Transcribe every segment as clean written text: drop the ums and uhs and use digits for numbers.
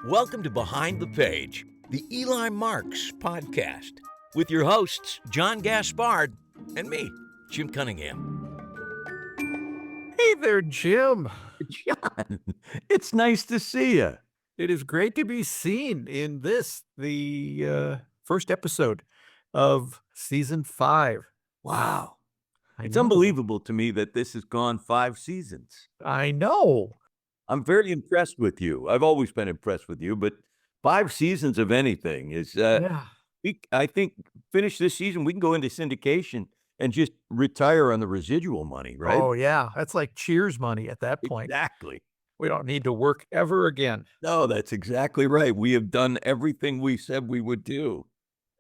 Welcome to Behind the Page, the Eli Marks podcast, with your hosts, John Gaspard and me, Jim Cunningham. Hey there, Jim. John, it's nice to see you. It is great to be seen in the first episode of season 5. Wow. It's know. unbelievable to me that this has gone 5 seasons. I know. I'm very impressed with you. I've always been impressed with you, but 5 seasons of anything is, I think, finish this season, we can go into syndication and just retire on the residual money, right? Oh, yeah. That's like Cheers money at that point. Exactly. We don't need to work ever again. No, that's exactly right. We have done everything we said we would do.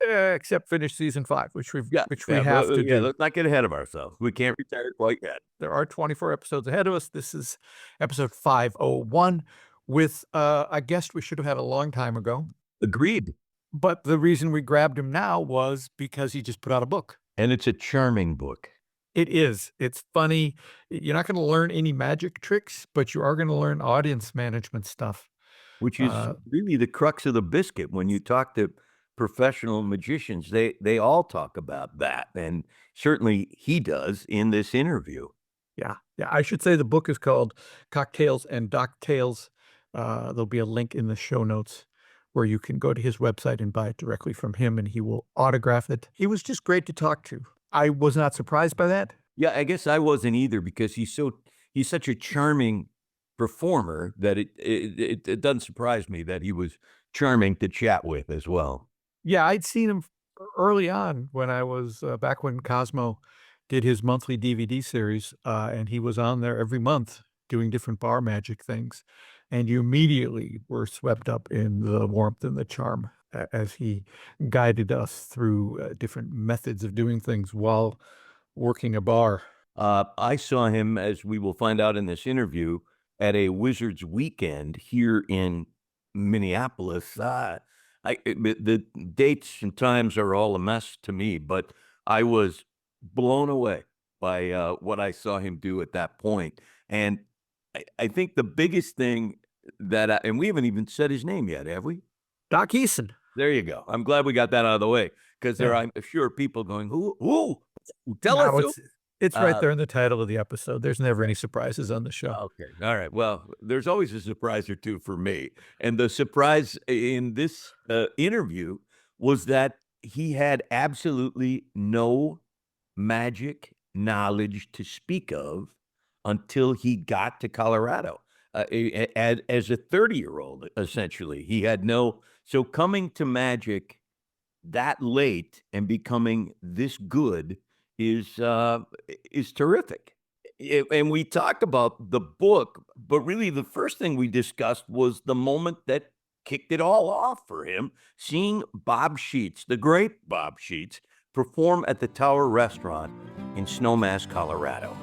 Except finish season 5, which we have to do. Let's not get ahead of ourselves. We can't retire quite yet. There are 24 episodes ahead of us. This is episode 501 with a guest we should have had a long time ago. Agreed. But the reason we grabbed him now was because he just put out a book. And it's a charming book. It is. It's funny. You're not going to learn any magic tricks, but you are going to learn audience management stuff. Which is really the crux of the biscuit. When you talk to professional magicians, they all talk about that. And certainly he does in this interview. Yeah. I should say the book is called Cocktails and Doc Tales. There'll be a link in the show notes where you can go to his website and buy it directly from him, and he will autograph it. He was just great to talk to. I was not surprised by that. Yeah, I guess I wasn't either, because he's such a charming performer that it doesn't surprise me that he was charming to chat with as well. Yeah, I'd seen him early on when I was back when Cosmo did his monthly DVD series, and he was on there every month doing different bar magic things. And you immediately were swept up in the warmth and the charm as he guided us through different methods of doing things while working a bar. I saw him, as we will find out in this interview, at a Wizards weekend here in Minneapolis. The dates and times are all a mess to me, but I was blown away by what I saw him do at that point. And I think the biggest thing and we haven't even said his name yet, have we? Doc Eason. There you go. I'm glad we got that out of the way, because there are, I'm sure, people going, who? Tell us. It's right there in the title of the episode. There's never any surprises on the show. Okay. All right. Well, there's always a surprise or two for me. And the surprise in this interview was that he had absolutely no magic knowledge to speak of until he got to Colorado. As a 30-year-old, essentially, he had so coming to magic that late and becoming this good is terrific. And we talked about the book, but really the first thing we discussed was the moment that kicked it all off for him, seeing Bob Sheets, the great Bob Sheets, perform at the Tower Restaurant in Snowmass, Colorado.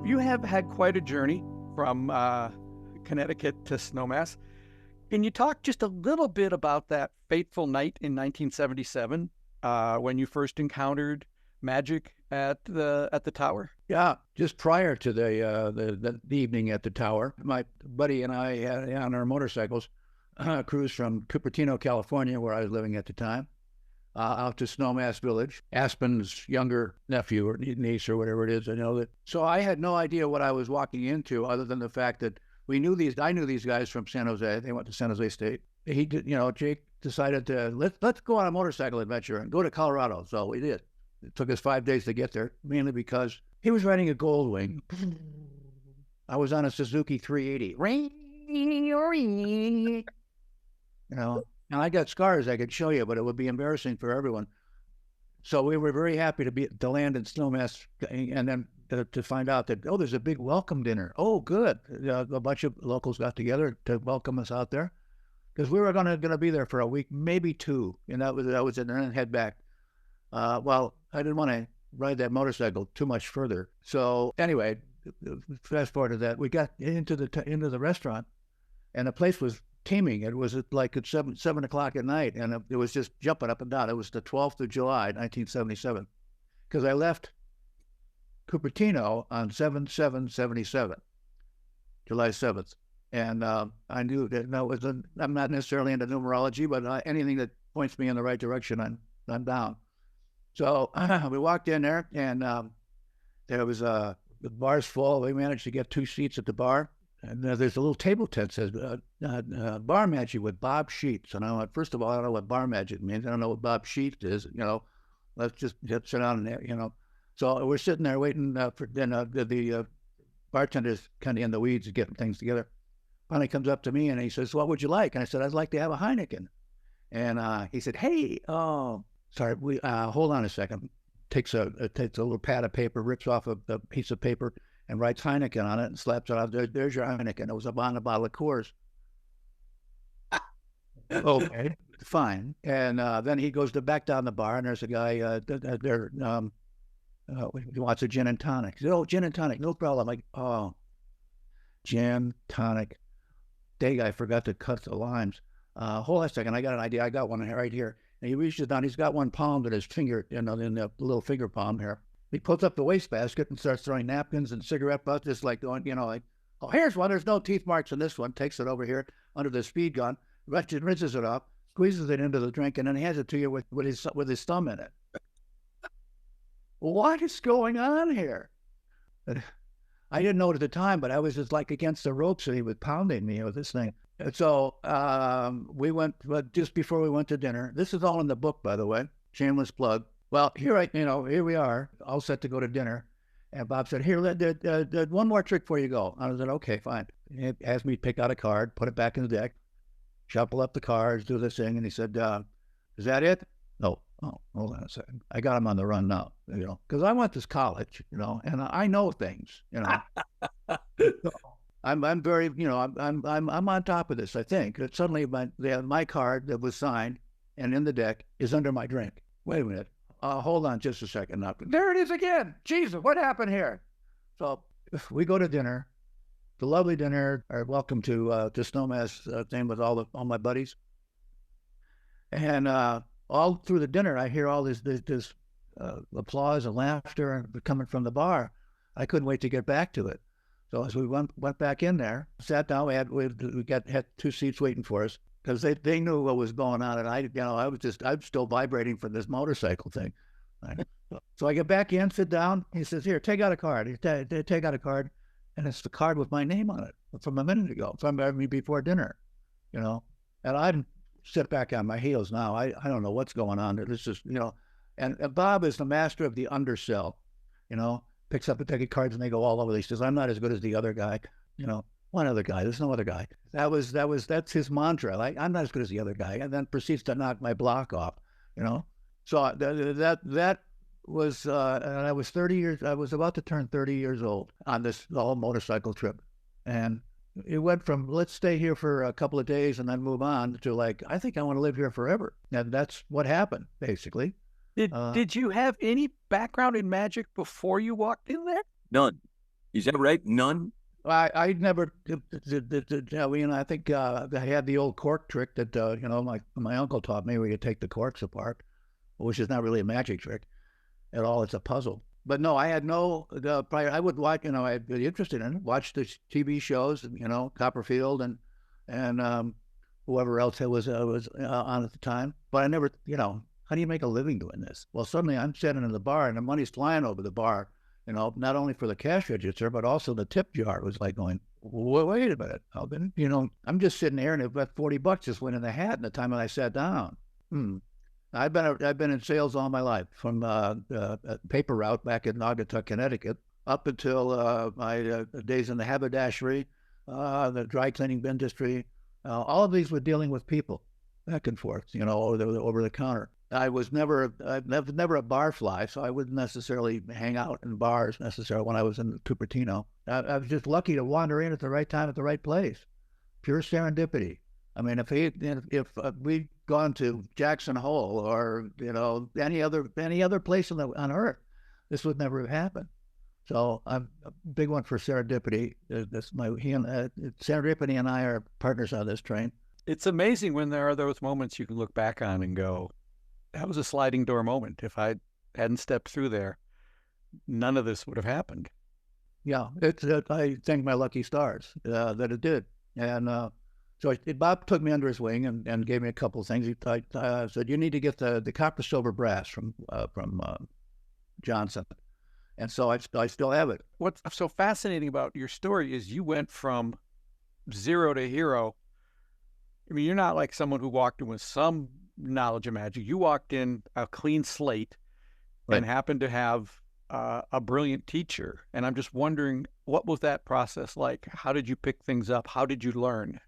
You have had quite a journey from Connecticut to Snowmass. Can you talk just a little bit about that fateful night in 1977 when you first encountered magic at the Tower? Yeah, just prior to the evening at the Tower, my buddy and I had on our motorcycles cruised from Cupertino, California, where I was living at the time, out to Snowmass Village. Aspen's younger nephew or niece or whatever it is, I know that. So I had no idea what I was walking into, other than the fact that I knew these guys from San Jose. They went to San Jose State. Jake decided to let's go on a motorcycle adventure and go to Colorado. So we did. It took us 5 days to get there, mainly because he was riding a Goldwing. I was on a Suzuki 380. And I got scars I could show you, but it would be embarrassing for everyone. So we were very happy to land in Snowmass, and then to find out that, there's a big welcome dinner. Oh, good. A bunch of locals got together to welcome us out there, because we were gonna be there for a week, maybe 2, and that was it, and then head back. Well, I didn't want to ride that motorcycle too much further. So anyway, fast forward to that, we got into the restaurant, and the place was teeming. It was like at 7 o'clock at night, and it was just jumping up and down. It was the 12th of July, 1977, because I left Cupertino on 7/7/77, July 7th. And I knew that I'm not necessarily into numerology, but anything that points me in the right direction, I'm down. So we walked in there, and there was the bar's full. We managed to get 2 seats at the bar. And there's a little table tent that says bar magic with Bob Sheets. And I went, first of all, I don't know what bar magic means. I don't know what Bob Sheets is. Let's just sit down there, So we're sitting there waiting for the bartender's kind of in the weeds getting things together. Finally comes up to me and he says, "What would you like?" And I said, "I'd like to have a Heineken." And he said, "Hey, sorry, hold on a second." Takes a little pad of paper, rips off a piece of paper, and writes Heineken on it and slaps it out. There's your Heineken. It was on a bottle of Coors. Okay, fine. And then he goes back down the bar, and there's a guy there. He wants a gin and tonic. He said, "Oh, gin and tonic, no problem." I'm like, "Oh, gin, tonic." Day guy forgot to cut the limes. Hold on a second. I got an idea. I got one right here. And he reaches down. He's got one palmed in his finger, in the little finger palm here. He pulls up the wastebasket and starts throwing napkins and cigarette butts, just like going, like, "Oh, here's one. There's no teeth marks in this one." Takes it over here under the speed gun, rinses it off, squeezes it into the drink, and then hands it to you with his thumb in it. What is going on here? I didn't know it at the time, but I was just like against the ropes, and he was pounding me with this thing. And so we went, but just before we went to dinner. This is all in the book, by the way. Shameless plug. Well, here we are, all set to go to dinner. And Bob said, "Here, one more trick before you go." I said, "Okay, fine." He asked me to pick out a card, put it back in the deck, shuffle up the cards, do this thing, and he said, "Is that it?" No. "Oh, hold on a second. I got him on the run now, because I went to college, and I know things, So I'm very, I'm on top of this. I think that suddenly my card that was signed and in the deck is under my drink. Wait a minute. Hold on just a second. Now, there it is again. Jesus, what happened here? So we go to dinner, the lovely dinner. Welcome to Snowmass thing with all my buddies, and all through the dinner, I hear all this applause and laughter coming from the bar. I couldn't wait to get back to it. So as we went back in there, sat down, we had 2 seats waiting for us, because they knew what was going on, and I'm still vibrating from this motorcycle thing. Right? So I get back in, sit down. He says, "Here, take out a card." He take out a card, and it's the card with my name on it from a minute ago, from before dinner, And I'm sit back on my heels now. I don't know what's going on there. This is, and Bob is the master of the undersell, picks up a deck of cards and they go all over. He says, "I'm not as good as the other guy." One other guy. There's no other guy. That's his mantra. Like, "I'm not as good as the other guy," and then proceeds to knock my block off. So that was, and I was 30 years. I was about to turn 30 years old on the whole motorcycle trip, and it went from let's stay here for a couple of days and then move on to like, I think I want to live here forever. And that's what happened, basically. Did you have any background in magic before you walked in there? None. Is that right? None? I never I think I had the old cork trick that my uncle taught me, where you take the corks apart, which is not really a magic trick at all. It's a puzzle. But no, I had no prior. I would watch, I'd be interested in it, watch the TV shows, Copperfield and whoever else was on at the time. But I never, how do you make a living doing this? Well, suddenly I'm sitting in the bar and the money's flying over the bar, not only for the cash register, but also the tip jar. It was like going, wait a minute. I'm just sitting there, and about $40 just went in the hat in the time when I sat down. I've been in sales all my life, from paper route back in Naugatuck, Connecticut, up until my days in the haberdashery, the dry cleaning industry. All of these were dealing with people, back and forth, over the counter. I've never a bar fly, so I wouldn't necessarily hang out in bars necessarily when I was in Cupertino. I was just lucky to wander in at the right time at the right place. Pure serendipity. I mean, if we'd gone to Jackson Hole or any other place on Earth, this would never have happened. So I'm a big one for serendipity. Serendipity and I are partners on this train. It's amazing when there are those moments you can look back on and go, "That was a sliding door moment. If I hadn't stepped through there, none of this would have happened." Yeah, I thank my lucky stars that it did. And Bob took me under his wing and gave me a couple of things. He said, you need to get the copper silver brass from Johnson. And so I still have it. What's so fascinating about your story is you went from zero to hero. I mean, you're not like someone who walked in with some knowledge of magic. You walked in a clean slate and happened to have a brilliant teacher. And I'm just wondering, what was that process like? How did you pick things up? How did you learn?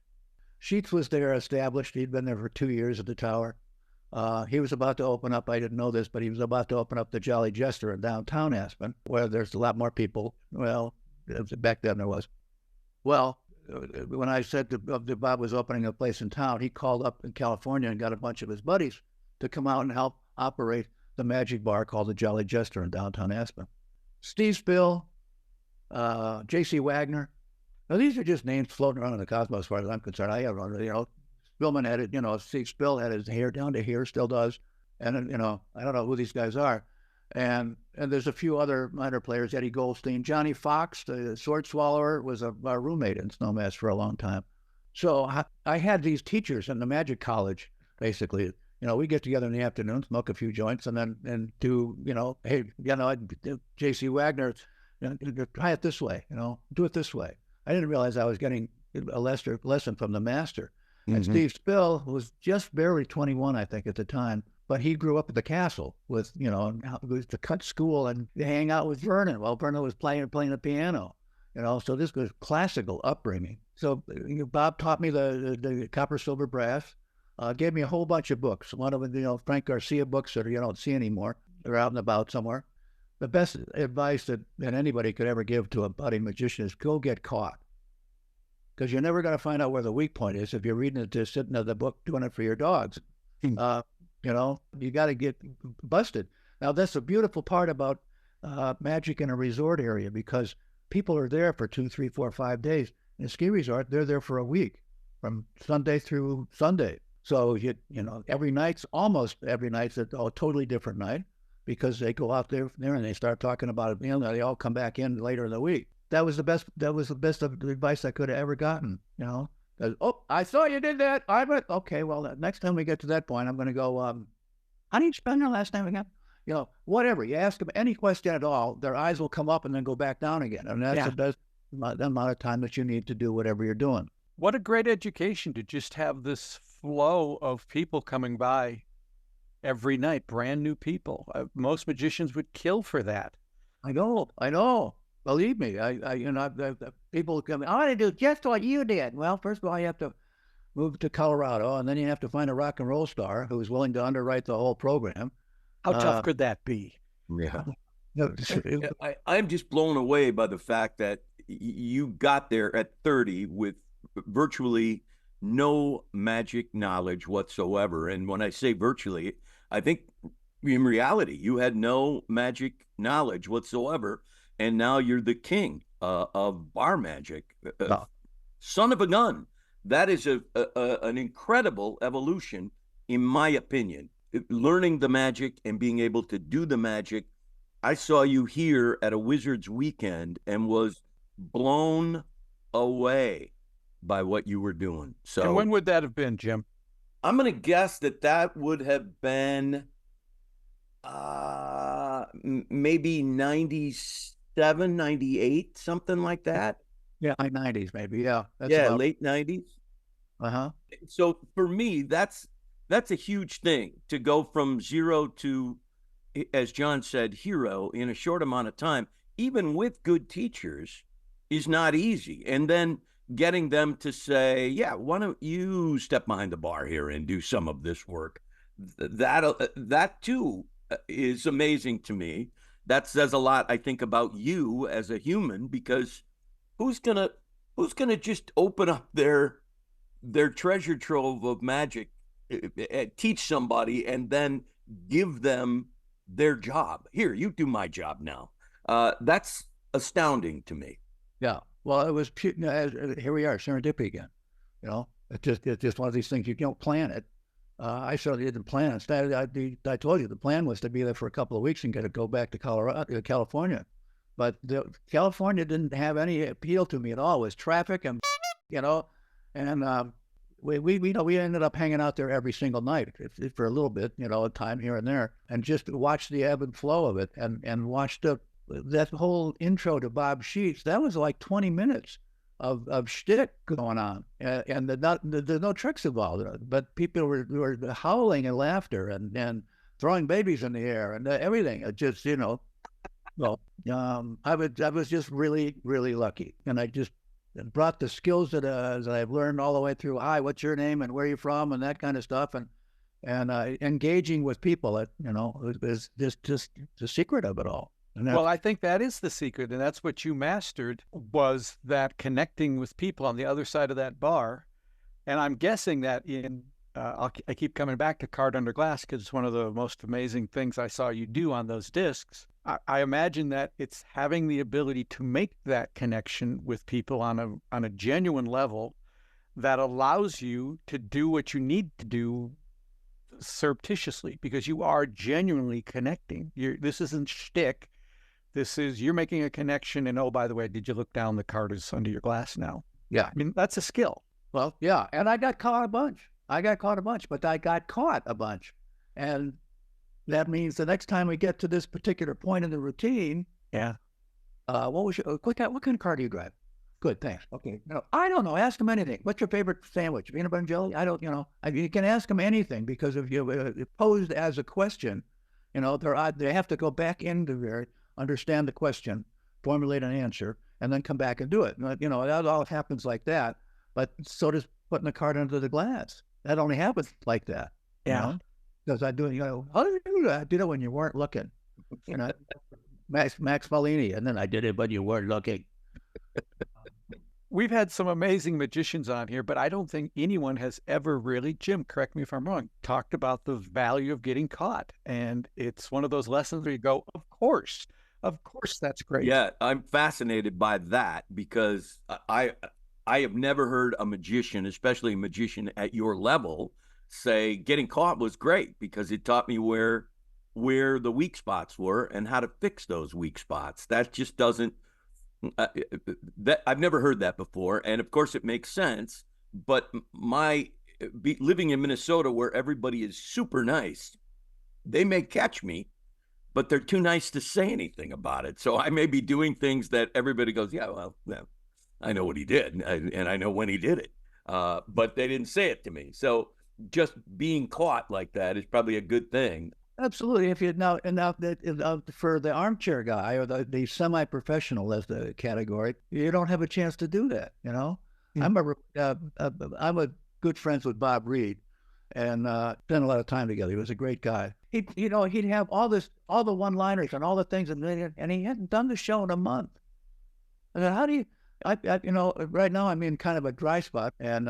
Sheets was there established. He'd been there for 2 years at the tower. He was about to open up, I didn't know this, but he was about to open up the Jolly Jester in downtown Aspen, where there's a lot more people. Well, back then there was. Well, when I said that Bob was opening a place in town, he called up in California and got a bunch of his buddies to come out and help operate the magic bar called the Jolly Jester in downtown Aspen. Steve Spill, J.C. Wagner. Now, these are just names floating around in the cosmos as far as I'm concerned. I have, Spillman had it, Steve Spill had his hair down to here, still does. And, I don't know who these guys are. And there's a few other minor players, Eddie Goldstein. Johnny Fox, the sword swallower, was a roommate in Snowmass for a long time. So I had these teachers in the magic college, basically. We get together in the afternoon, smoke a few joints, and then do, hey, J.C. Wagner, try it this way, do it this way. I didn't realize I was getting a lesson from the master. And Steve Spill was just barely 21, I think, at the time. But he grew up at the castle with, to cut school and hang out with Vernon while Vernon was playing the piano. So this was classical upbringing. So Bob taught me the copper, silver, brass, gave me a whole bunch of books. One of them, Frank Garcia books that you don't see anymore. They're out and about somewhere. The best advice that anybody could ever give to a budding magician is go get caught. Because you're never going to find out where the weak point is if you're reading it to sit in the book doing it for your dogs. You got to get busted. Now, that's a beautiful part about magic in a resort area, because people are there for 2, 3, 4, 5 days. In a ski resort, they're there for a week, from Sunday through Sunday. So, almost every night's a totally different night, because they go out there and they start talking about it. They all come back in later in the week. That was the best of the advice I could have ever gotten. Oh, I saw you did that. I went, okay, well, next time we get to that point, I'm going to go, how did you spend your last time again? Whatever. You ask them any question at all, their eyes will come up and then go back down again. And that's the best amount of time that you need to do whatever you're doing. What a great education to just have this flow of people coming by every night, brand new people. Most magicians would kill for that. I know. Believe me, people come, I want to do just what you did. Well, first of all, you have to move to Colorado, and then you have to find a rock and roll star who's willing to underwrite the whole program. How tough could that be? Yeah. I'm just blown away by the fact that you got there at 30 with virtually no magic knowledge whatsoever. And when I say virtually, I think in reality, you had no magic knowledge whatsoever. And now you're the king of bar magic. Son of a gun. That is an incredible evolution, in my opinion. Learning the magic and being able to do the magic. I saw you here at a Wizards weekend and was blown away by what you were doing. So, and when would that have been, Jim? I'm going to guess that would have been maybe 97, 98, something like that. Yeah, high 90s maybe. Yeah. Late 90s. Uh-huh. So for me, that's a huge thing to go from zero to, as John said, hero in a short amount of time, even with good teachers, is not easy. And then getting them to say, yeah, why don't you step behind the bar here and do some of this work? That too is amazing to me. That says a lot, I think, about you as a human, because who's gonna just open up their treasure trove of magic, teach somebody, and then give them their job? Here, you do my job now. That's astounding to me. Yeah. Well, it was here we are, serendipity again. It's just one of these things. You don't plan it. I certainly didn't plan it. Instead, I told you the plan was to be there for a couple of weeks and go back to California. But California didn't have any appeal to me at all. It was traffic and, And we ended up hanging out there every single night for a little bit, a time here and there, and just watch the ebb and flow of it, and watch that whole intro to Bob Sheets. That was like 20 minutes of shtick going on, and there's no tricks involved, but people were howling in laughter and throwing babies in the air and everything. It just, well, I was just really, really lucky, and I just brought the skills that I've learned all the way through. Hi, what's your name and where are you from and that kind of stuff, and engaging with people. That is just the secret of it all. Well, I think that is the secret, and that's what you mastered, was that connecting with people on the other side of that bar. And I'm guessing that I keep coming back to Card Under Glass because it's one of the most amazing things I saw you do on those discs. I imagine that it's having the ability to make that connection with people on a genuine level that allows you to do what you need to do surreptitiously, because you are genuinely connecting. This isn't shtick. This is, you're making a connection, and oh, by the way, did you look down? The card is under your glass now. Yeah. I mean, that's a skill. Well, yeah. And I got caught a bunch. But I got caught a bunch. And that means the next time we get to this particular point in the routine. Yeah. What kind of car do you drive? Good, thanks. Okay. No, I don't know. Ask them anything. What's your favorite sandwich? Peanut butter and jelly? I don't, you can ask them anything, because if you posed as a question, they have to go back into there, understand the question, formulate an answer, and then come back and do it. That all happens like that. But so does putting the card under the glass. That only happens like that. Yeah. Because I do it, how did you do that? I did it when you weren't looking. Max Malini, and then I did it when you weren't looking. We've had some amazing magicians on here, but I don't think anyone has ever really, Jim, correct me if I'm wrong, talked about the value of getting caught. And it's one of those lessons where you go, of course, that's great. Yeah, I'm fascinated by that, because I have never heard a magician, especially a magician at your level, say getting caught was great, because it taught me where the weak spots were and how to fix those weak spots. That just doesn't, that I've never heard that before. And of course it makes sense, but living in Minnesota, where everybody is super nice, they may catch me, but they're too nice to say anything about it. So I may be doing things that everybody goes, yeah, well, I know what he did, and I know when he did it, but they didn't say it to me. So just being caught like that is probably a good thing. Absolutely. If you for the armchair guy, or the semi-professional as the category, you don't have a chance to do that. I'm a good friends with Bob Reed, and spent a lot of time together. He was a great guy. He'd have all the one-liners and all the things, and he hadn't done the show in a month. I said, how do you? Right now I'm in kind of a dry spot, and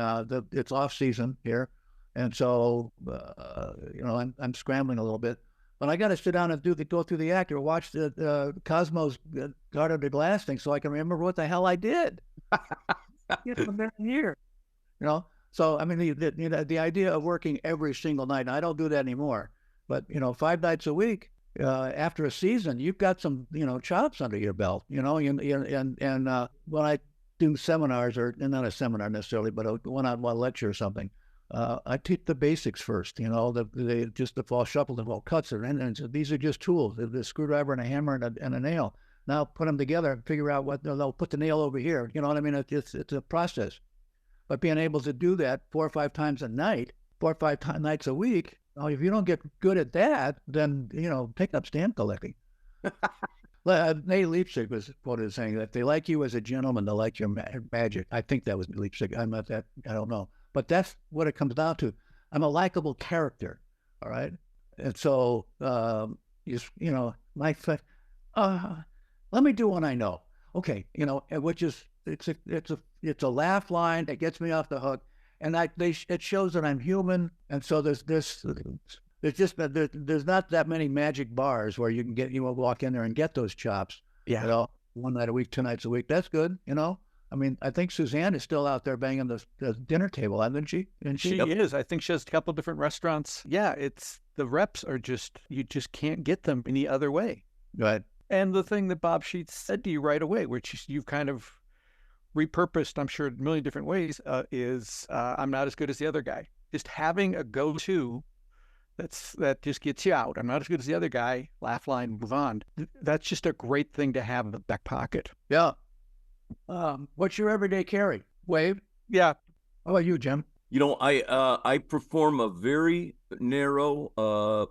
it's off season here. And so, I'm scrambling a little bit, but I got to sit down and go through the act, or watch the Cosmos Guard of the Glass thing, so I can remember what the hell I did. From there to here, So I mean, the idea of working every single night, and I don't do that anymore. But 5 nights a week after a season, you've got some chops under your belt. And when I do seminars, or not a seminar necessarily, but a one-on-one lecture or something. I teach the basics first, just the fall shuffle, the fall cuts, and these are just tools, the screwdriver and a hammer and a nail. Now put them together and figure out they'll put the nail over here. You know what I mean? It's a process. But being able to do that 4 or 5 times a night, 4 or 5 nights a week, if you don't get good at that, then, take up stamp collecting. Nate Leipzig was quoted as saying that they like you as a gentleman, they like your magic. I think that was Leipzig. I'm not that, I don't know. But that's what it comes down to. I'm a likable character, all right? And so, let me do what I know. Okay, which is, it's a laugh line that gets me off the hook, and it shows that I'm human. And so there's not that many magic bars where you can walk in there and get those chops. Yeah. 1 night a week, 2 nights a week. That's good. I mean, I think Suzanne is still out there banging the dinner table, isn't she? She is. I think she has a couple of different restaurants. Yeah, the reps are you just can't get them any other way. Right. And the thing that Bob Sheets said to you right away, which you've kind of repurposed, I'm sure, a million different ways, is I'm not as good as the other guy. Just having a go-to that just gets you out. I'm not as good as the other guy. Laugh line, move on. That's just a great thing to have in the back pocket. Yeah. What's your everyday carry? Wave? Yeah. How about you, Jim? You know, I perform a very narrow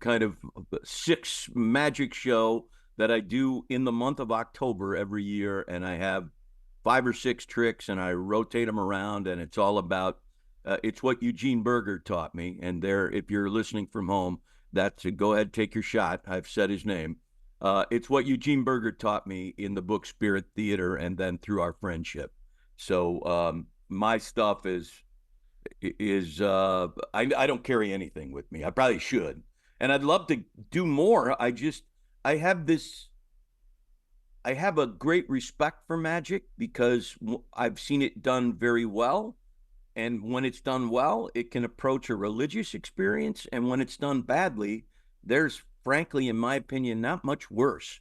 kind of 6 magic show that I do in the month of October every year, and I have 5 or 6 tricks, and I rotate them around, and it's all about it's what Eugene Berger taught me. And there, if you're listening from home, that's a go ahead, take your shot. I've said his name. It's what Eugene Berger taught me in the book Spirit Theater, and then through our friendship. So my stuff is I don't carry anything with me. I probably should, and I'd love to do more. I have a great respect for magic because I've seen it done very well. And when it's done well, it can approach a religious experience. And when it's done badly, there's, frankly, in my opinion, not much worse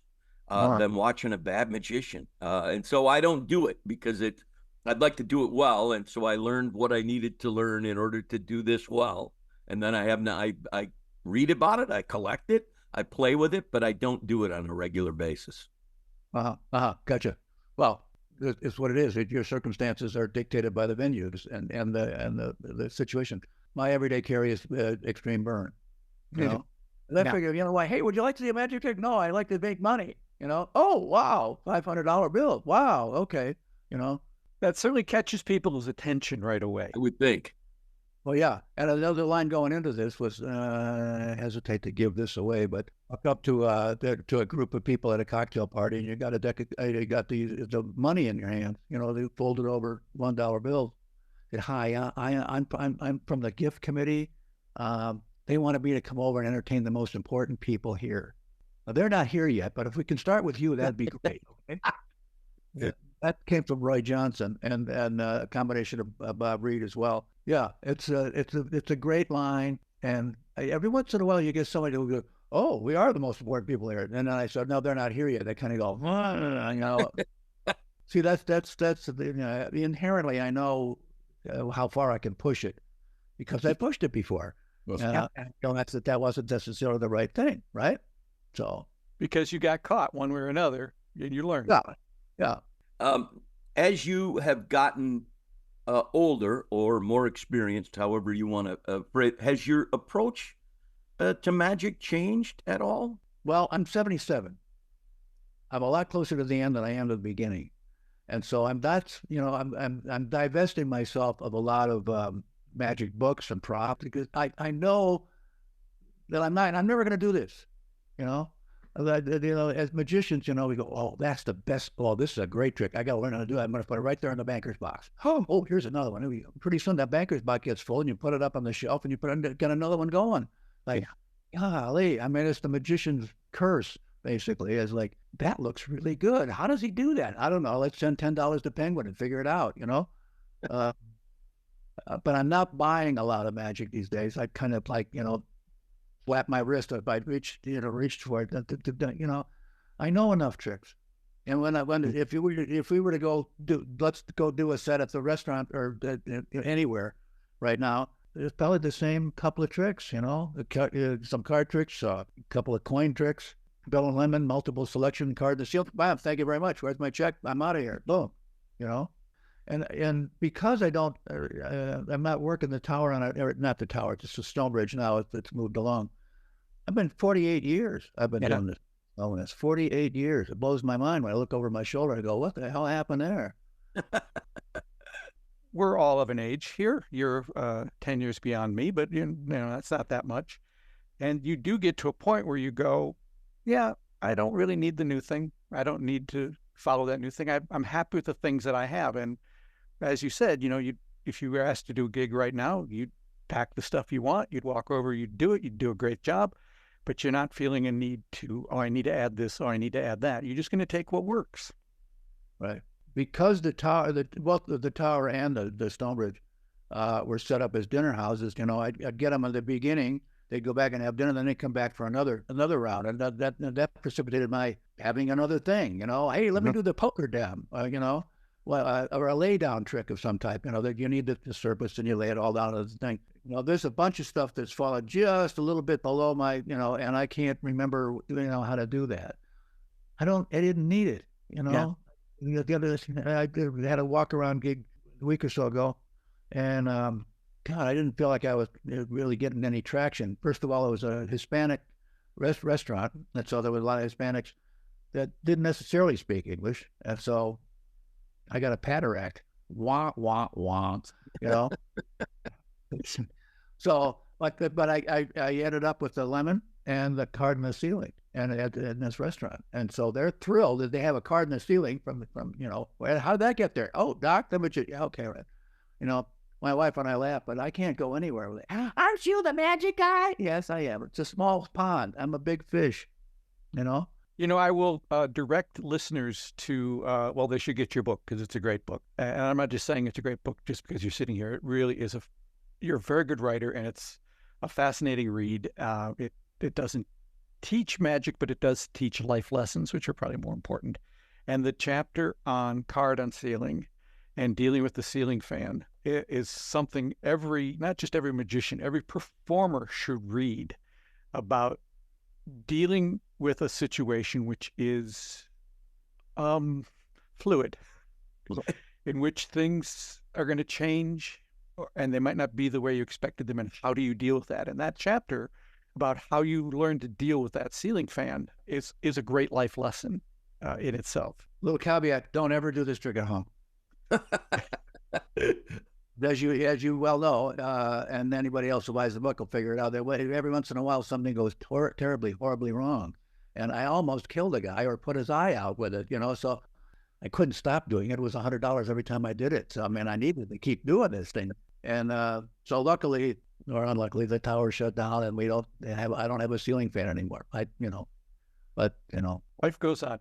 than watching a bad magician. And so I don't do it because I'd like to do it well. And so I learned what I needed to learn in order to do this well. And then I read about it, I collect it, I play with it, but I don't do it on a regular basis. Gotcha. Well, it's what it is. Your circumstances are dictated by the venues and the situation. My everyday carry is extreme burn. You know, and I figure, like, hey, would you like to see a magic trick? No, I like to make money. Oh wow, $500 bill. Wow, okay. That certainly catches people's attention right away. I would think. Well, yeah. And another line going into this was, I hesitate to give this away, but up to a group of people at a cocktail party, and you got you got the money in your hand. They folded over $1 bills. Said, hi, I'm from the gift committee. They wanted me to come over and entertain the most important people here. Now, they're not here yet, but if we can start with you, that'd be great. Okay. Yeah. That came from Roy Johnson and a combination of Bob Reed as well. Yeah, it's a great line, and every once in a while you get somebody who goes, "Oh, we are the most important people here," and then I said, "No, they're not here yet." They kind of go, See, that's inherently I know how far I can push it because I pushed it before. That wasn't necessarily the right thing, right? So because you got caught one way or another, and you learned. Yeah. As you have gotten older or more experienced, however you want to phrase, has your approach to magic changed at all? Well, I'm 77. I'm a lot closer to the end than I am to the beginning, and so I'm divesting myself of a lot of magic books and props because I know that I'm never going to do this, As magicians, we go, oh, that's the best. Oh, this is a great trick. I got to learn how to do it. I'm going to put it right there in the banker's box. Oh, here's another one. Pretty soon that banker's box gets full, and you put it up on the shelf, and you get another one going. Like, golly, it's the magician's curse, basically. It's like, that looks really good. How does he do that? I don't know. Let's send $10 to Penguin and figure it out, But I'm not buying a lot of magic these days. I kind of slap my wrist if I reached for it. I know enough tricks. And if we were to let's go do a set at the restaurant or anywhere right now, there's probably the same couple of tricks, some card tricks, a couple of coin tricks, Bill and Lemon, multiple selection card, the seal. Wow, thank you very much. Where's my check? I'm out of here. Boom, And because I don't, I'm not working the tower not the tower, just the Stonebridge now. It's moved along. I've been 48 years. I've been doing this. Oh, that's 48 years. It blows my mind when I look over my shoulder and go, what the hell happened there? We're all of an age here. You're 10 years beyond me, but that's not that much. And you do get to a point where you go, yeah, I don't really need the new thing. I don't need to follow that new thing. I'm happy with the things that I have. And as you said, if you were asked to do a gig right now, you'd pack the stuff you want, you'd walk over, you'd do it, you'd do a great job, but you're not feeling a need to, I need to add this, or I need to add that. You're just going to take what works. Right. Because the tower, both the tower and the Stonebridge were set up as dinner houses, I'd get them at the beginning, they'd go back and have dinner, then they'd come back for another round. And that precipitated my having another thing, hey, let me do the poker dam, or a lay down trick of some type. That you need the surface and you lay it all down on the thing. There's a bunch of stuff that's fallen just a little bit below my, and I can't remember, how to do that. I didn't need it, Yeah. I had a walk around gig a week or so ago, and God, I didn't feel like I was really getting any traction. First of all, it was a Hispanic restaurant, and so there was a lot of Hispanics that didn't necessarily speak English, and so I got a cataract. Wah wah wah, So, but I ended up with the lemon and the card in the ceiling, and in this restaurant, and so they're thrilled that they have a card in the ceiling from well, how did that get there? Oh, Doc, yeah, okay, right. My wife and I laugh, but I can't go anywhere with it. Aren't you the magic guy? Yes, I am. It's a small pond. I'm a big fish. I will direct listeners to, well, they should get your book because it's a great book. And I'm not just saying it's a great book just because you're sitting here. It really is you're a very good writer, and it's a fascinating read. It doesn't teach magic, but it does teach life lessons, which are probably more important. And the chapter on card on ceiling and dealing with the ceiling fan is something not just every magician, every performer should read about dealing with a situation which is fluid, in which things are going to change, and they might not be the way you expected them, and how do you deal with that? And that chapter about how you learn to deal with that ceiling fan is a great life lesson in itself. Little caveat: don't ever do this trick at home. As you well know, and anybody else who buys the book will figure it out. Every once in a while, something goes terribly, horribly wrong, and I almost killed a guy or put his eye out with it. So I couldn't stop doing it. It was $100 every time I did it. So I needed to keep doing this thing, and so luckily or unluckily, the tower shut down, and I don't have a ceiling fan anymore. Life goes on.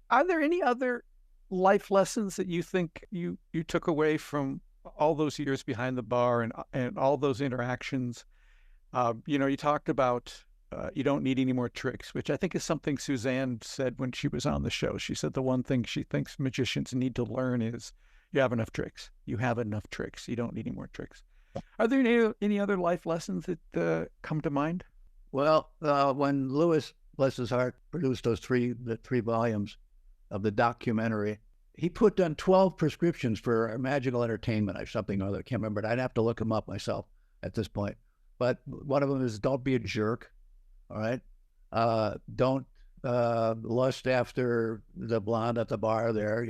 Are there any other life lessons that you think you took away from all those years behind the bar and all those interactions? You talked about you don't need any more tricks, which I think is something Suzanne said when she was on the show. She said the one thing she thinks magicians need to learn is you have enough tricks. You have enough tricks. You don't need any more tricks. Are there any other life lessons that come to mind? Well, when Lewis, bless his heart, produced the three volumes of the documentary, he put down 12 prescriptions for magical entertainment or something or other. I can't remember. I'd have to look them up myself at this point. But one of them is don't be a jerk. All right. Don't lust after the blonde at the bar there.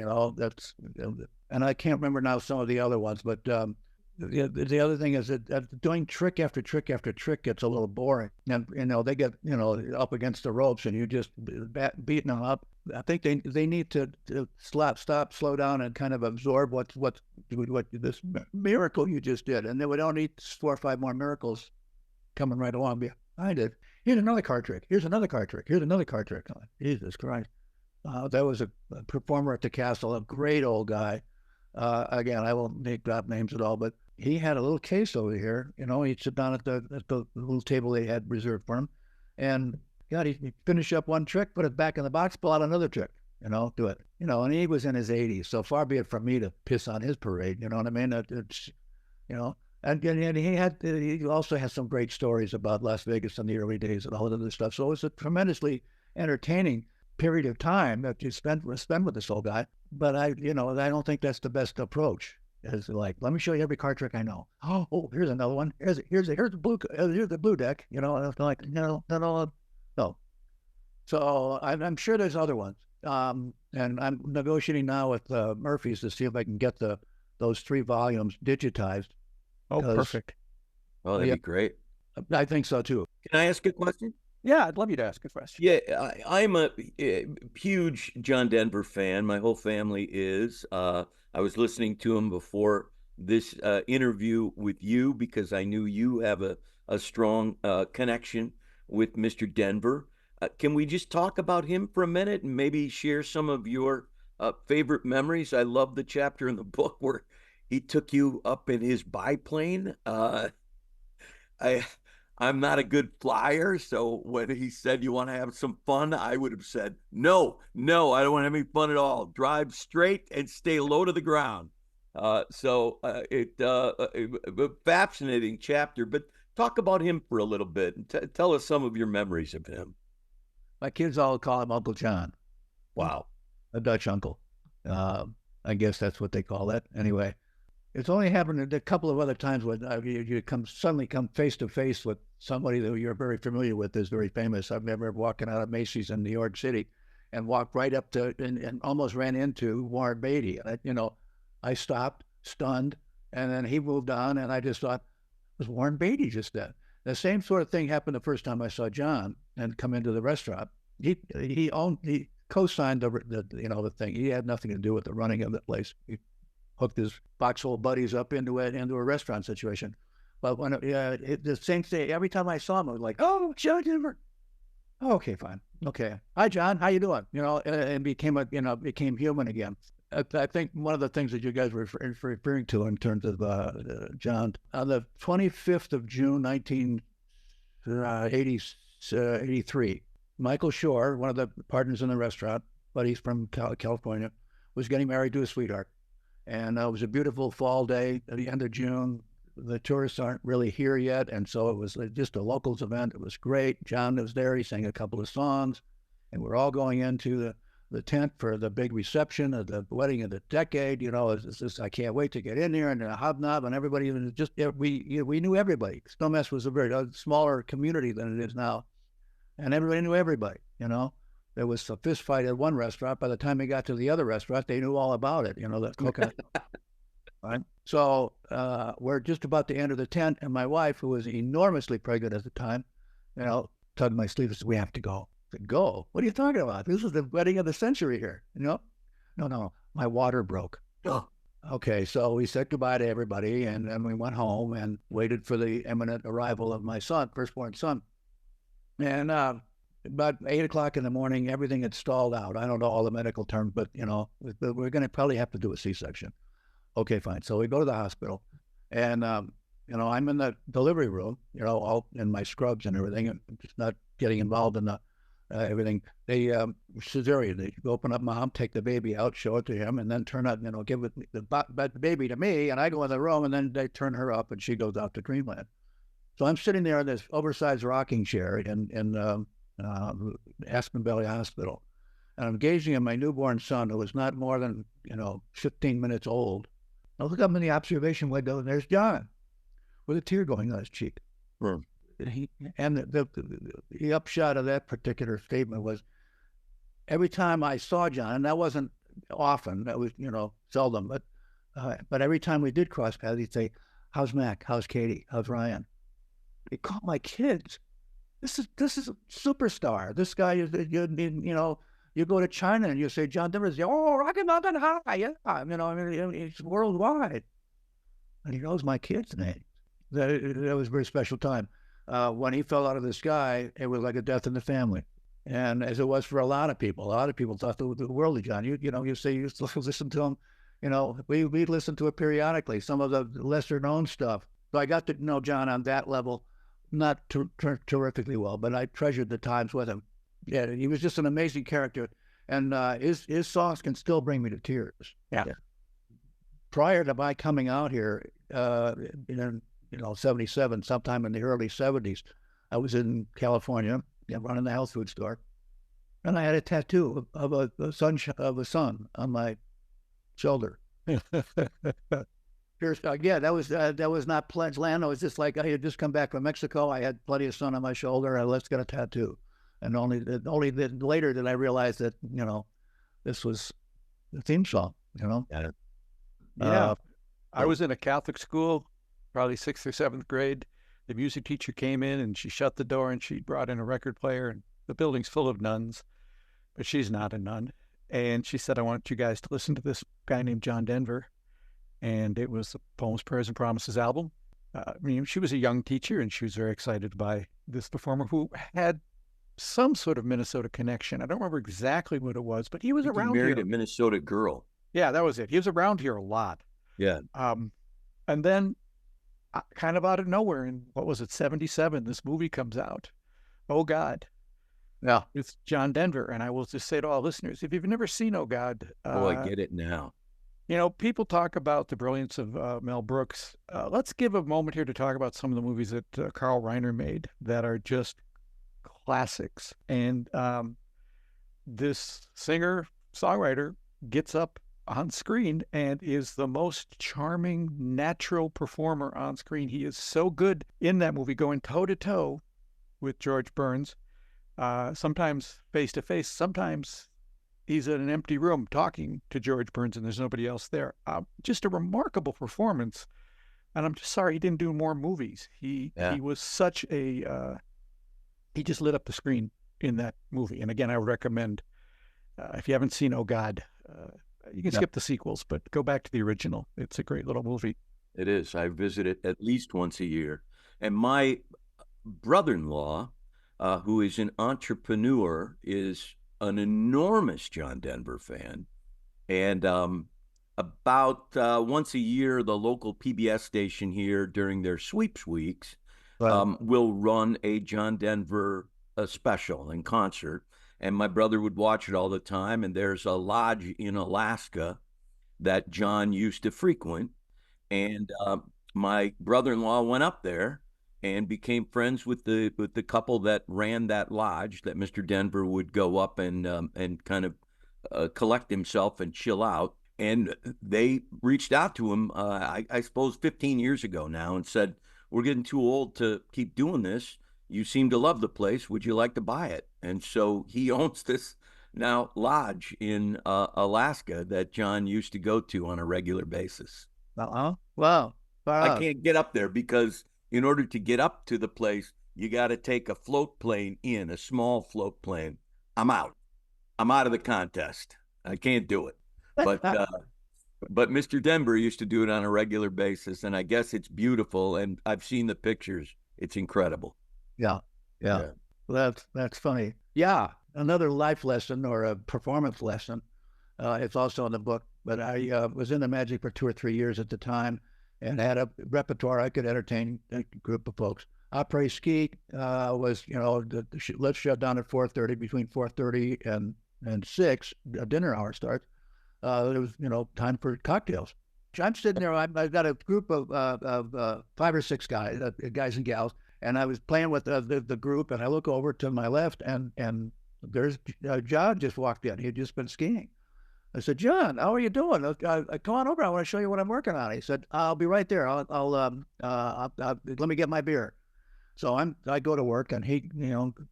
And I can't remember now some of the other ones, but the other thing is that doing trick after trick after trick gets a little boring, and they get up against the ropes, and you just beating them up. I think they need to stop, slow down, and kind of absorb what this miracle you just did, and then we don't need 4 or 5 more miracles coming right along behind it. Here's another card trick. Here's another card trick. Here's another card trick. Oh, Jesus Christ! That was a performer at the castle, a great old guy. Again, I won't drop names at all, but he had a little case over here. He'd sit down at the little table they had reserved for him, and God, he'd finish up one trick, put it back in the box, pull out another trick. Do it. And he was in his 80s, so far be it from me to piss on his parade. You know what I mean? And he also has some great stories about Las Vegas in the early days and all that other stuff. So it was a tremendously entertaining period of time that you spend with this old guy. But I don't think that's the best approach. It's like, let me show you every card trick I know. Oh, here's another one. Here's the blue deck. And I'm like, no. So I'm sure there's other ones. And I'm negotiating now with Murphy's to see if I can get those 3 volumes digitized. Oh, perfect. Oh, that'd be great. I think so too. Can I ask a question? Yeah, I'd love you to ask a question. Yeah, I'm a huge John Denver fan. My whole family is. I was listening to him before this interview with you because I knew you have a strong connection with Mr. Denver. Can we just talk about him for a minute and maybe share some of your favorite memories? I love the chapter in the book where he took you up in his biplane. I'm not a good flyer, so when he said you want to have some fun, I would have said, no, I don't want to have any fun at all. Drive straight and stay low to the ground. It a fascinating chapter, but talk about him for a little bit and tell us some of your memories of him. My kids all call him Uncle John. Wow. A Dutch uncle. I guess that's what they call it. Anyway, it's only happened a couple of other times when you suddenly come face to face with somebody that you're very familiar with, is very famous. I remember walking out of Macy's in New York City and walked right up to and almost ran into Warren Beatty. I stopped, stunned, and then he moved on, and I just thought, was Warren Beatty just then? The same sort of thing happened the first time I saw John and come into the restaurant. He co-signed the thing. He had nothing to do with the running of the place. He hooked his foxhole buddies up into a restaurant situation. But when the same thing, every time I saw him, I was like, "Oh, John Denver." Oh, okay, fine. Okay. Hi, John. How you doing? And became human again. I think one of the things that you guys were referring to in terms of John, on the 25th of June, 1983, Michael Shore, one of the partners in the restaurant, but he's from California, was getting married to a sweetheart. And it was a beautiful fall day at the end of June. The tourists aren't really here yet, and so it was just a locals event. It was great. John was there. He sang a couple of songs, and we're all going into the tent for the big reception of the wedding of the decade. I can't wait to get in there, and a hobnob, and everybody. We knew everybody. Snowmass was a very smaller community than it is now, and everybody knew everybody. There was a fist fight at one restaurant. By the time we got to the other restaurant, they knew all about it. The cook. Right. So we're just about to enter the tent, and my wife, who was enormously pregnant at the time, tugged my sleeve and said, "We have to go." I said, "Go? What are you talking about? This is the wedding of the century here." No, my water broke. Oh. Okay, so we said goodbye to everybody, and then we went home and waited for the imminent arrival of my son, firstborn son. And about 8 o'clock in the morning, everything had stalled out. I don't know all the medical terms, but we're going to probably have to do a C-section. Okay, fine. So we go to the hospital, and I'm in the delivery room, all in my scrubs and everything, and just not getting involved in the everything. They cesarean. They open up mom, take the baby out, show it to him, and then turn up, give the baby to me, and I go in the room, and then they turn her up, and she goes out to dreamland. So I'm sitting there in this oversized rocking chair in Aspen Valley Hospital, and I'm gazing at my newborn son, who was not more than 15 minutes old. I look up in the observation window, and there's John, with a tear going on his cheek. Hmm. The upshot of that particular statement was, every time I saw John, and that wasn't often, that was seldom, but every time we did cross paths, he'd say, "How's Mac? How's Katie? How's Ryan?" He called my kids. This is a superstar. This guy is, you go to China and you say, John Denver, "Oh, Rocky Mountain High." Yeah. It's worldwide. And he knows my kids' names. That was a very special time. When he fell out of the sky, it was like a death in the family. And as it was for a lot of people thought the world of John. You say you used to listen to him. We listened to it periodically, some of the lesser known stuff. So I got to know John on that level, not terrifically well, but I treasured the times with him. Yeah, he was just an amazing character, and his songs can still bring me to tears. Yeah. Prior to my coming out here, in 77, sometime in the early 70s, I was in California, running the health food store, and I had a tattoo of a sun on my shoulder. Again, that was not planned. It was just like I had just come back from Mexico. I had plenty of sun on my shoulder, and let's get a tattoo. And only later did I realize that this was the theme song. Yeah. I was in a Catholic school, probably 6th or 7th grade. The music teacher came in and she shut the door and she brought in a record player, and the building's full of nuns, but she's not a nun. And she said, "I want you guys to listen to this guy named John Denver." And it was the Poems, Prayers, and Promises album. She was a young teacher, and she was very excited by this performer who had some sort of Minnesota connection. I don't remember exactly what it was, but he was around here. He married a Minnesota girl. Yeah, that was it. He was around here a lot. Yeah. And then kind of out of nowhere, in what was it, 77, this movie comes out. Oh God, Yeah. with John Denver. And I will just say to all listeners, if you've never seen Oh God, Oh, I get it now. people talk about the brilliance of Mel Brooks. Let's give a moment here to talk about some of the movies that Carl Reiner made that are just classics. And this singer-songwriter gets up on screen and is the most charming, natural performer on screen. He is so good in that movie, going toe-to-toe with George Burns, sometimes face-to-face, sometimes he's in an empty room talking to George Burns and there's nobody else there. Just a remarkable performance. And I'm just sorry he didn't do more movies. He was such a, he just lit up the screen in that movie. And again, I would recommend, if you haven't seen Oh God, you can skip the sequels, but go back to the original. It's a great little movie. It is. I visit it at least once a year. And my brother-in-law, who is an entrepreneur, is an enormous John Denver fan. And about once a year, the local PBS station here during their sweeps weeks will run a John Denver special and concert. And my brother would watch it all the time. And there's a lodge in Alaska that John used to frequent. And my brother-in-law went up there and became friends with the couple that ran that lodge, that Mr. Denver would go up and kind of collect himself and chill out. And they reached out to him, I suppose 15 years ago now, and said, "We're getting too old to keep doing this. You seem to love the place. Would you like to buy it?" And so he owns this now lodge in Alaska that John used to go to on a regular basis. Wow. I can't get up there because in order to get up to the place, you got to take a float plane in, a small float plane. I'm out. I'm out of the contest. I can't do it. But Mr. Denver used to do it on a regular basis, and I guess it's beautiful. And I've seen the pictures. It's incredible. Yeah. Well, that's funny. Yeah, another life lesson or a performance lesson. It's also in the book. But I was in the Magic for 2 or 3 years at the time, and had a repertoire I could entertain a group of folks. Après ski was, let's shut down at 4:30. Between 4:30 and 6, dinner hour starts. It was, time for cocktails. I'm sitting there. I've got a group of 5 or 6 guys and gals, and I was playing with the group, and I look over to my left, and there's John just walked in. He had just been skiing. I said, "John, how are you doing? Come on over. I want to show you what I'm working on." He said, "I'll be right there. I'll let me get my beer." So I go to work, and he,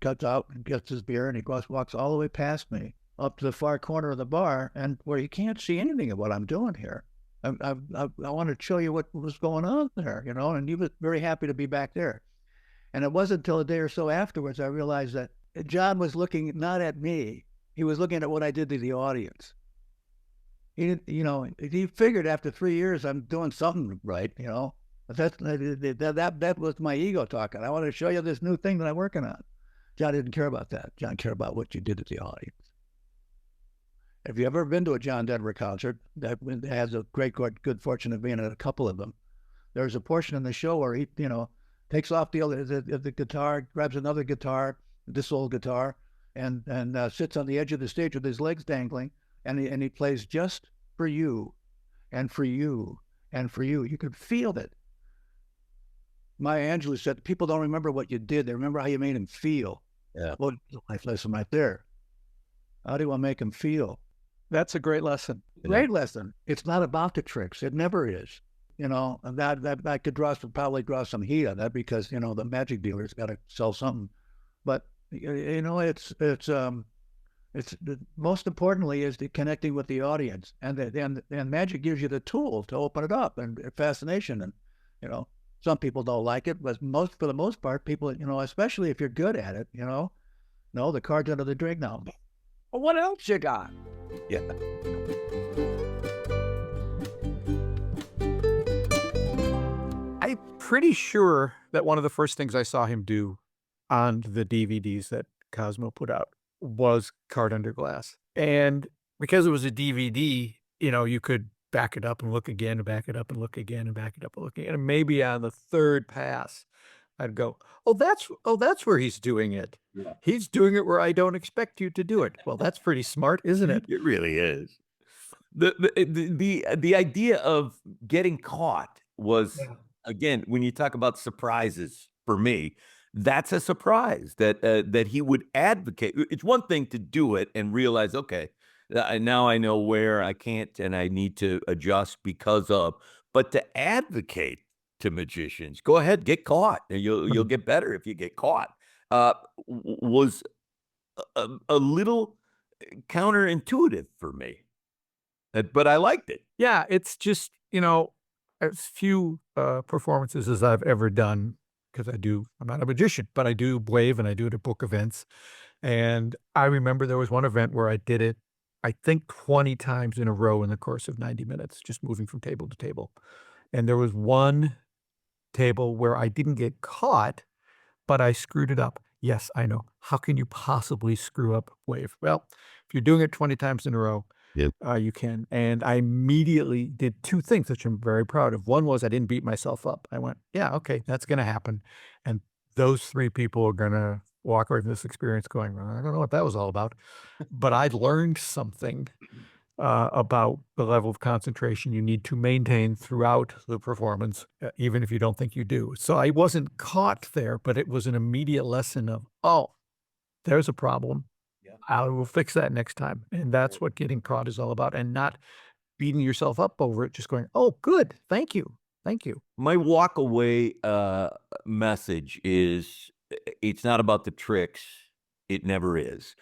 cuts out and gets his beer, and he walks all the way past me up to the far corner of the bar, and where you can't see anything of what I'm doing here. I want to show you what was going on there, and he was very happy to be back there. And it wasn't until a day or so afterwards I realized that John was looking not at me. He was looking at what I did to the audience. He figured after 3 years I'm doing something right, But that was my ego talking. I want to show you this new thing that I'm working on. John didn't care about that. John cared about what you did to the audience. If you ever been to a John Denver concert, that has a great good fortune of being at a couple of them, there's a portion in the show where he, takes off the guitar, grabs another guitar, this old guitar, and sits on the edge of the stage with his legs dangling, and he plays Just for You, and for you, and for you. You could feel it. Maya Angelou said, "People don't remember what you did. They remember how you made them feel." Yeah. Well, life lesson right there. How do I make them feel? That's a great lesson. Great lesson. It's not about the tricks. It never is. And that could probably draw some heat on that because, the magic dealer's got to sell something. But, it's most importantly is the connecting with the audience, and magic gives you the tools to open it up and fascination. And, some people don't like it, but for the most part, people, especially if you're good at it, no, the cards under the drink now. Well, what else you got? Yeah. I'm pretty sure that one of the first things I saw him do on the DVDs that Cosmo put out was Card Under Glass. And because it was a DVD, you could back it up and look again, and back it up and look again, and back it up and look again. And maybe on the third pass, I'd go, oh, that's where he's doing it. Yeah. He's doing it where I don't expect you to do it. Well, that's pretty smart, isn't it? It really is. The idea of getting caught was, Yeah. again, when you talk about surprises for me, that's a surprise that that he would advocate. It's one thing to do it and realize, okay, now I know where I can't and I need to adjust because of, but to advocate to magicians, go ahead, get caught, and you'll get better if you get caught. Was a little counterintuitive for me. But I liked it. Yeah, it's just, as few performances as I've ever done, because I'm not a magician, but I do wave and I do it at book events. And I remember there was one event where I did it, I think 20 times in a row in the course of 90 minutes, just moving from table to table. And there was one table where I didn't get caught, but I screwed it up. Yes, I know. How can you possibly screw up wave? Well, if you're doing it 20 times in a row, Yep. you can. And I immediately did two things, which I'm very proud of. One was I didn't beat myself up. I went, yeah, okay, that's going to happen. And those three people are going to walk away from this experience going, well, I don't know what that was all about. But I learned something about the level of concentration you need to maintain throughout the performance, even if you don't think you do. So I wasn't caught there, but it was an immediate lesson of, oh, there's a problem. Yeah. I will fix that next time. And that's what getting caught is all about, and not beating yourself up over it, just going, oh, good. Thank you. Thank you. My walk away message is it's not about the tricks. It never is.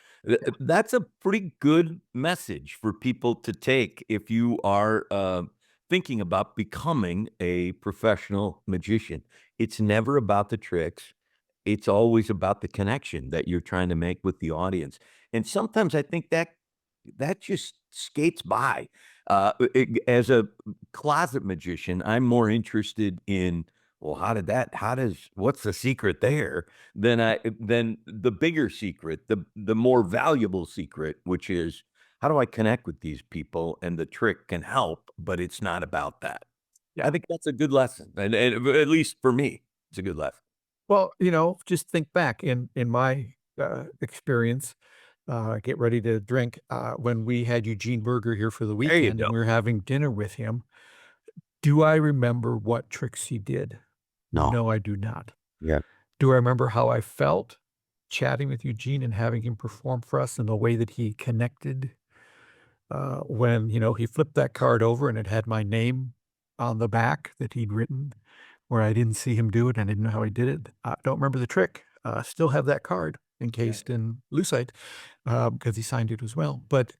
That's a pretty good message for people to take if you are thinking about becoming a professional magician. It's never about the tricks. It's always about the connection that you're trying to make with the audience. And sometimes I think that just skates by. As a closet magician, I'm more interested in, well, what's the secret there than the bigger secret, the more valuable secret, which is how do I connect with these people? And the trick can help, but it's not about that. Yeah. I think that's a good lesson. And at least for me, it's a good lesson. Well, just think back in my experience. Get ready to drink. When we had Eugene Berger here for the There you weekend go. and we were having dinner with him, do I remember what tricks he did? No. No, I do not. Yeah. Do I remember how I felt chatting with Eugene and having him perform for us and the way that he connected when, he flipped that card over and it had my name on the back that he'd written, where I didn't see him do it. I didn't know how he did it. I don't remember the trick. Still have that card encased in lucite because he signed it as well. But,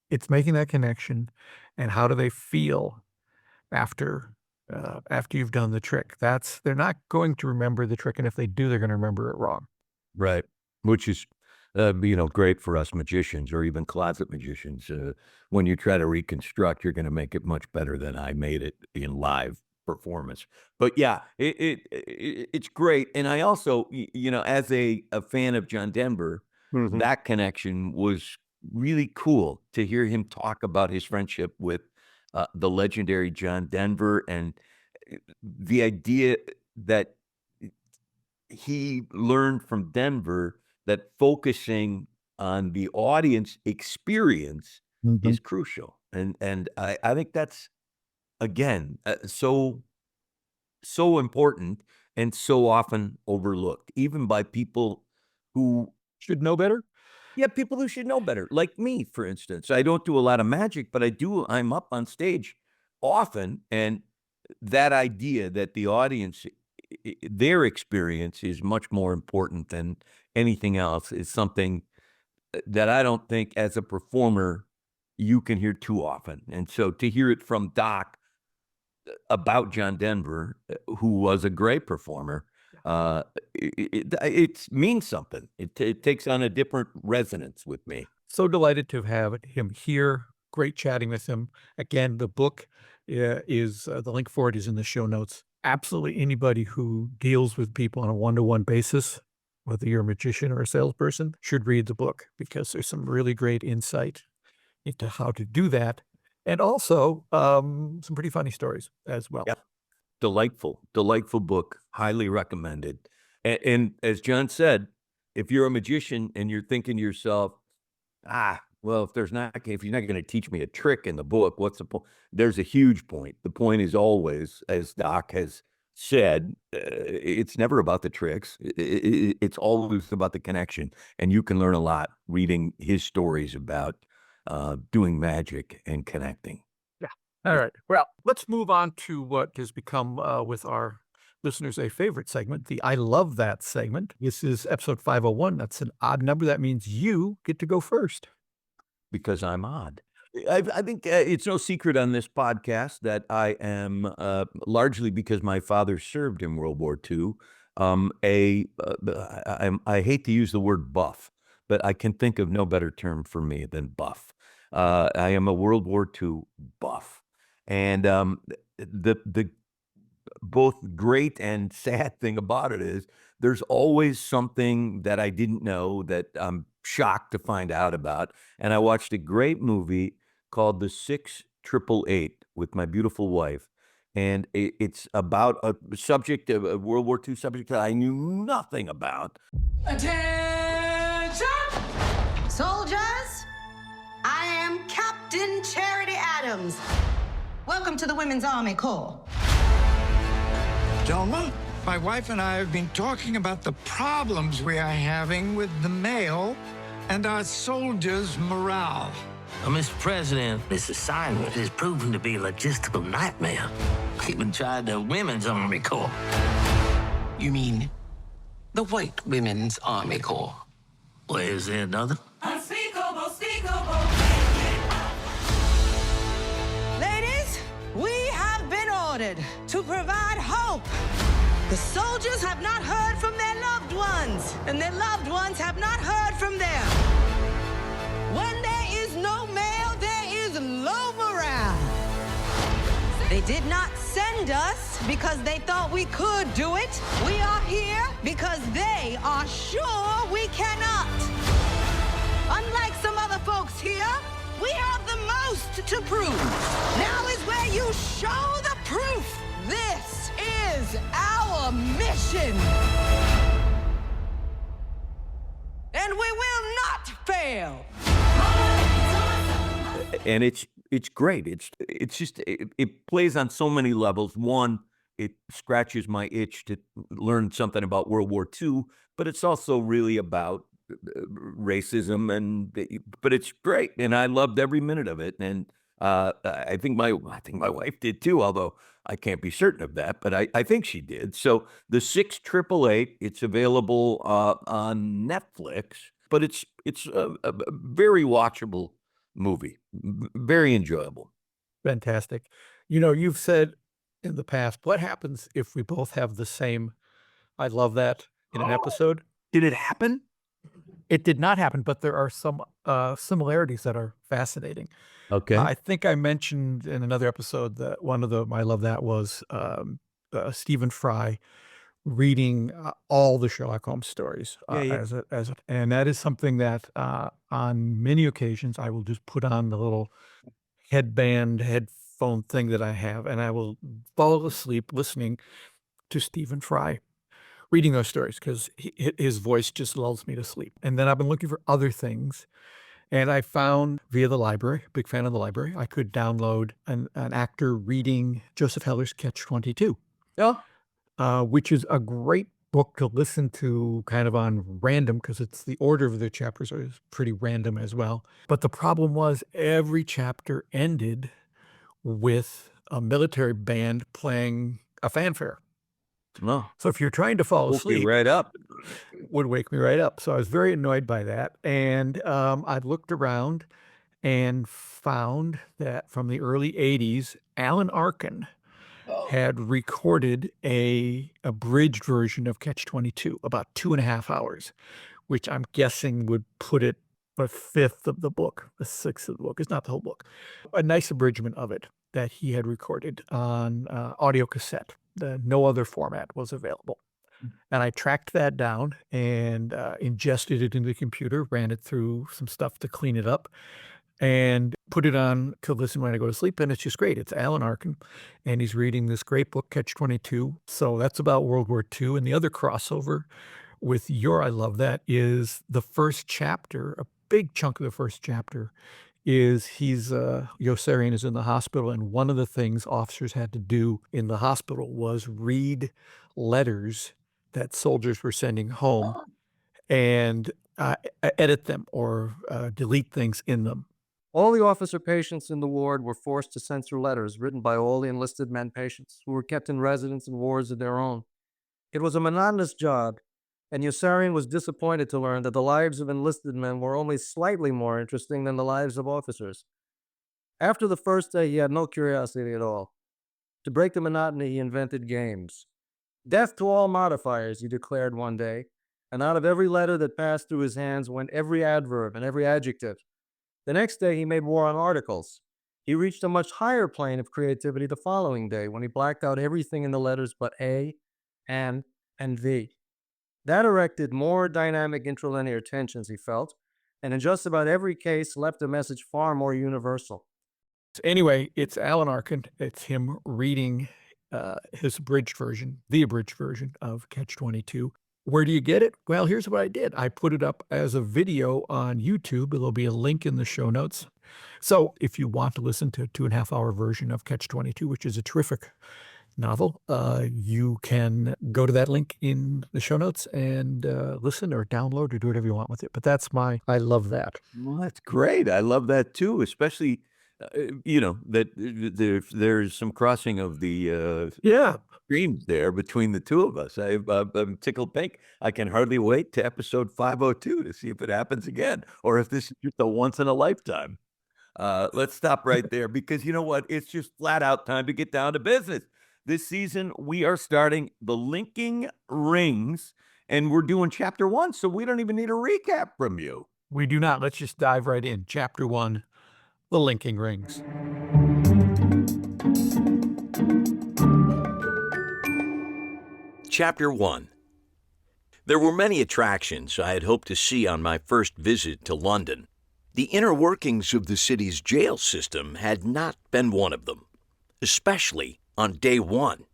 it's making that connection, and how do they feel after you've done the trick? They're not going to remember the trick, and if they do, they're going to remember it wrong. Right. Which is, great for us magicians or even closet magicians. When you try to reconstruct, you're going to make it much better than I made it in live performance. But yeah, it's great. And I also, as a fan of John Denver, that connection was really cool to hear him talk about his friendship with the legendary John Denver, and the idea that he learned from Denver that focusing on the audience experience is crucial. And I think that's, again, so important and so often overlooked, even by people who Should know better. yeah, people who should know better, like me, for instance. I don't do a lot of magic, but I'm up on stage often, and that idea that the audience, their experience is much more important than anything else is something that I don't think as a performer you can hear too often. And so to hear it from Doc about John Denver, who was a great performer, it means something. It takes on a different resonance with me. So delighted to have him here. Great chatting with him. Again, the book is the link for it is in the show notes. Absolutely anybody who deals with people on a one-to-one basis, whether you're a magician or a salesperson, should read the book because there's some really great insight into how to do that and also some pretty funny stories as well. Yep. Delightful book. Highly recommended. And as John said, if you're a magician and you're thinking to yourself, well, if you're not going to teach me a trick in the book, what's the point? There's a huge point. The point is always, as Doc has said, it's never about the tricks. It's always about the connection. And you can learn a lot reading his stories about doing magic and connecting. Yeah. All right. Well, let's move on to what has become with our listeners a favorite segment, the I Love That segment. This is episode 501. That's an odd number. That means you get to go first. Because I'm odd. I think it's no secret on this podcast that I am, largely because my father served in World War II, I hate to use the word buff, but I can think of no better term for me than buff. I am a World War II buff. And the both great and sad thing about it is there's always something that I didn't know that I'm shocked to find out about. And I watched a great movie called The 688 with my beautiful wife. And it's about a subject, a World War II subject that I knew nothing about. Attention! Soldiers, I am Captain Charity Adams. Welcome to the Women's Army Corps. Delma, my wife and I have been talking about the problems we are having with the mail and our soldiers' morale. Mr. President, this assignment has proven to be a logistical nightmare. Even tried the Women's Army Corps. You mean the White Women's Army Corps? Well, is there another? Unspeakable, speakable. Ladies, we have been ordered to provide hope. The soldiers have not heard from their loved ones, and their loved ones have not heard from them. When there is no mail, there is low morale. They did not send us because they thought we could do it. We are here because they are sure we cannot. Unlike some other folks here, we have the most to prove. Now is where you show the proof. This is our mission. And we will not fail. And it's great. It's just it plays on so many levels. One, it scratches my itch to learn something about World War II, but it's also really about racism, but it's great, and I loved every minute of it. And I think my wife did too, although I can't be certain of that, but I think she did. So the 688, it's available on Netflix, but it's a very watchable movie, very enjoyable. Fantastic. You know, you've said in the past, what happens if we both have the same I Love That in an episode? Did it happen? It did not happen, but there are some similarities that are fascinating. Okay. I think I mentioned in another episode that one of the I Love That was Stephen Fry reading all the Sherlock Holmes stories and that is something that on many occasions I will just put on the little headphone thing that I have, and I will fall asleep listening to Stephen Fry reading those stories because his voice just lulls me to sleep. And then I've been looking for other things, and I found via the library, big fan of the library, I could download an actor reading Joseph Heller's Catch-22. Yeah. Which is a great book to listen to kind of on random because it's the order of the chapters is pretty random as well. But the problem was every chapter ended with a military band playing a fanfare. No. So if you're trying to fall asleep, right up. would wake me right up. So I was very annoyed by that. And I looked around and found that from the early 80s, Alan Arkin had recorded a abridged version of Catch-22, about 2.5 hours, which I'm guessing would put it a fifth of the book, a sixth of the book. It's not the whole book. A nice abridgment of it that he had recorded on audio cassette. No other format was available. And I tracked that down and ingested it into the computer, ran it through some stuff to clean it up. and put it on to listen when I go to sleep, and it's just great. It's Alan Arkin, and he's reading this great book, Catch-22. So that's about World War II, and the other crossover with your I Love That is the first chapter, a big chunk of the first chapter is Yossarian is in the hospital, and one of the things officers had to do in the hospital was read letters that soldiers were sending home and edit them or delete things in them. All the officer patients in the ward were forced to censor letters written by all the enlisted men patients who were kept in residence and wards of their own. It was a monotonous job, and Yossarian was disappointed to learn that the lives of enlisted men were only slightly more interesting than the lives of officers. After the first day, he had no curiosity at all. To break the monotony, he invented games. Death to all modifiers, he declared one day, and out of every letter that passed through his hands went every adverb and every adjective. The next day, he made war on articles. He reached a much higher plane of creativity the following day when he blacked out everything in the letters but A, and V. That erected more dynamic interlinear tensions, he felt, and in just about every case left a message far more universal. Anyway, it's Alan Arkin. It's him reading his abridged version, the abridged version of Catch-22. Where do you get it? Well, here's what I did. I put it up as a video on YouTube. There'll be a link in the show notes. So if you want to listen to a 2.5-hour version of Catch-22, which is a terrific novel, you can go to that link in the show notes and listen or download or do whatever you want with it. But that's I love that. Well, that's great. I love that too, especially, that there's some crossing of the streams there between the two of us. I'm tickled pink. I can hardly wait to episode 502 to see if it happens again or if this is just a once in a lifetime. Let's stop right there because you know what? It's just flat out time to get down to business. This season, we are starting the linking rings, and we're doing chapter 1, so we don't even need a recap from you. We do not. Let's just dive right in. Chapter 1, the linking rings. Chapter 1. There were many attractions I had hoped to see on my first visit to London. The inner workings of the city's jail system had not been one of them, especially on day 1.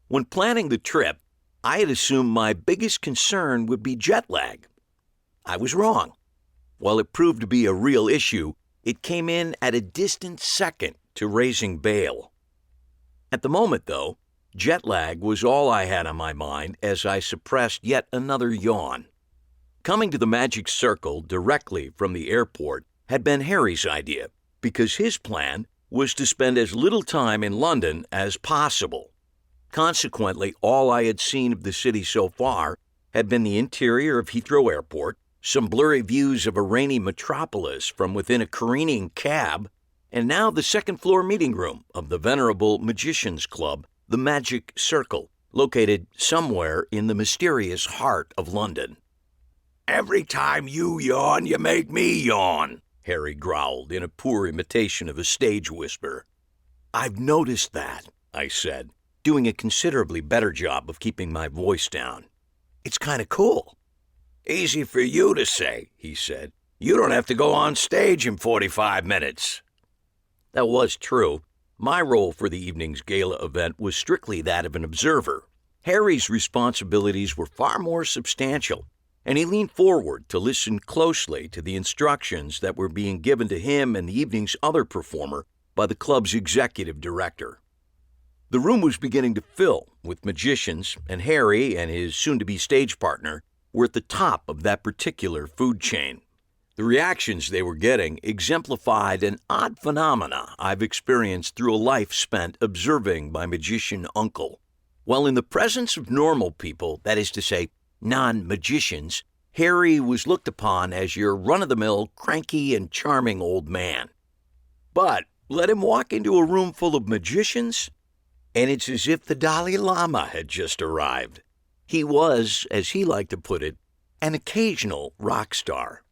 When planning the trip, I had assumed my biggest concern would be jet lag. I was wrong. While it proved to be a real issue, it came in at a distant second to raising bail. At the moment, though, jet lag was all I had on my mind as I suppressed yet another yawn. Coming to the Magic Circle directly from the airport had been Harry's idea because his plan was to spend as little time in London as possible. Consequently, all I had seen of the city so far had been the interior of Heathrow Airport, some blurry views of a rainy metropolis from within a careening cab, and now the second-floor meeting room of the venerable Magicians Club, the Magic Circle, located somewhere in the mysterious heart of London. "Every time you yawn, you make me yawn," Harry growled in a poor imitation of a stage whisper. "I've noticed that," I said, doing a considerably better job of keeping my voice down. "It's kind of cool." "Easy for you to say," he said. "You don't have to go on stage in 45 minutes. That was true. My role for the evening's gala event was strictly that of an observer. Harry's responsibilities were far more substantial, and he leaned forward to listen closely to the instructions that were being given to him and the evening's other performer by the club's executive director. The room was beginning to fill with magicians, and Harry and his soon-to-be stage partner were at the top of that particular food chain. The reactions they were getting exemplified an odd phenomena I've experienced through a life spent observing my magician uncle. While in the presence of normal people, that is to say, non-magicians, Harry was looked upon as your run-of-the-mill, cranky and charming old man. But let him walk into a room full of magicians, and it's as if the Dalai Lama had just arrived. He was, as he liked to put it, an occasional rock star.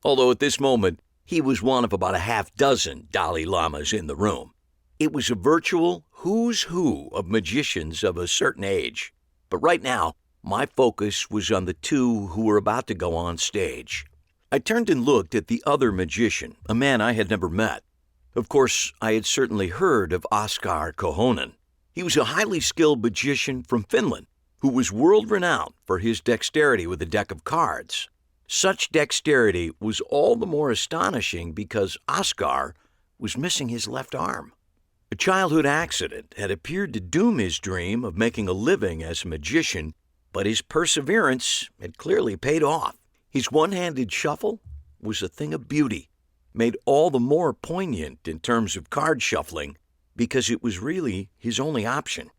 Although at this moment, he was one of about a half-dozen Dalai Lamas in the room. It was a virtual who's who of magicians of a certain age. But right now, my focus was on the two who were about to go on stage. I turned and looked at the other magician, a man I had never met. Of course, I had certainly heard of Oskar Kohonen. He was a highly skilled magician from Finland who was world-renowned for his dexterity with a deck of cards. Such dexterity was all the more astonishing because Oskar was missing his left arm. A childhood accident had appeared to doom his dream of making a living as a magician, but his perseverance had clearly paid off. His one-handed shuffle was a thing of beauty, made all the more poignant in terms of card shuffling because it was really his only option.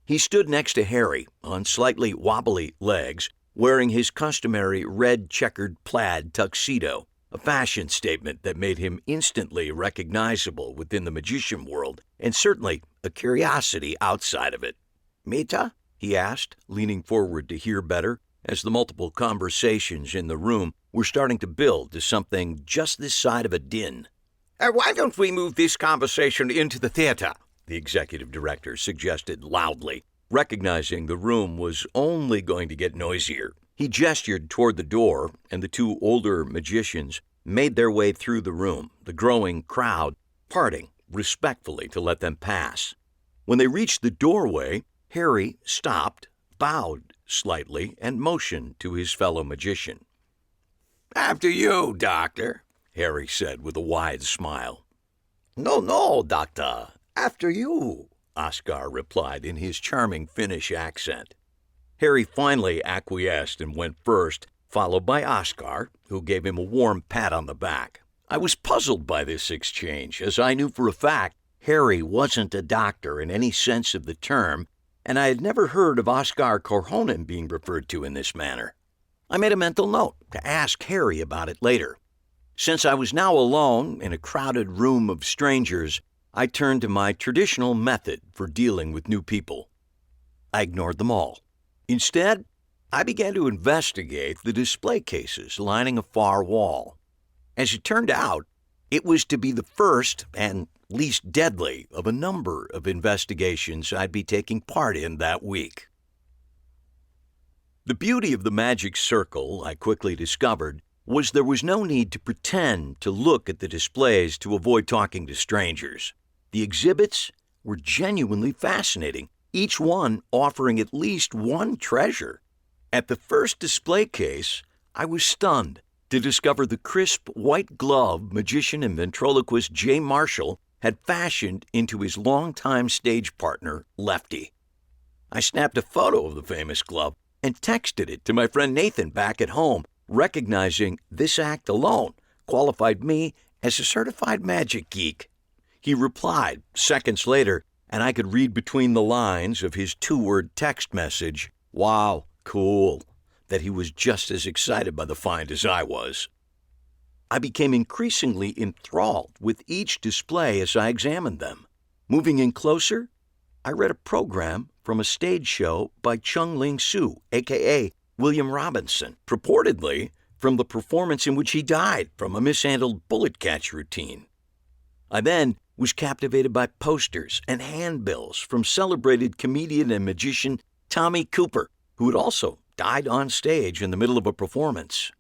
He stood next to Harry on slightly wobbly legs, wearing his customary red checkered plaid tuxedo, a fashion statement that made him instantly recognizable within the magician world and certainly a curiosity outside of it. "Mita?" he asked, leaning forward to hear better as the multiple conversations in the room were starting to build to something just this side of a din. "Why don't we move this conversation into the theater?" the executive director suggested loudly, recognizing the room was only going to get noisier. He gestured toward the door, and the two older magicians made their way through the room, the growing crowd parting respectfully to let them pass. When they reached the doorway, Harry stopped, bowed slightly, and motioned to his fellow magician. "After you, Doctor," Harry said with a wide smile. No, Doctor. After you," Oskar replied in his charming Finnish accent. Harry finally acquiesced and went first, followed by Oskar, who gave him a warm pat on the back. I was puzzled by this exchange, as I knew for a fact Harry wasn't a doctor in any sense of the term, and I had never heard of Oskar Kohonen being referred to in this manner. I made a mental note to ask Harry about it later. Since I was now alone in a crowded room of strangers, I turned to my traditional method for dealing with new people. I ignored them all. Instead, I began to investigate the display cases lining a far wall. As it turned out, it was to be the first and least deadly of a number of investigations I'd be taking part in that week. The beauty of the magic circle, I quickly discovered, was there was no need to pretend to look at the displays to avoid talking to strangers. The exhibits were genuinely fascinating, each one offering at least one treasure. At the first display case, I was stunned to discover the crisp white glove magician and ventriloquist Jay Marshall had fashioned into his longtime stage partner, Lefty. I snapped a photo of the famous glove and texted it to my friend Nathan back at home, recognizing this act alone qualified me as a certified magic geek. He replied seconds later, and I could read between the lines of his 2-word text message, "Wow, cool," that he was just as excited by the find as I was. I became increasingly enthralled with each display as I examined them. Moving in closer, I read a program from a stage show by Chung Ling Soo, a.k.a. William Robinson, purportedly from the performance in which he died from a mishandled bullet catch routine. I then was captivated by posters and handbills from celebrated comedian and magician Tommy Cooper, who had also died on stage in the middle of a performance.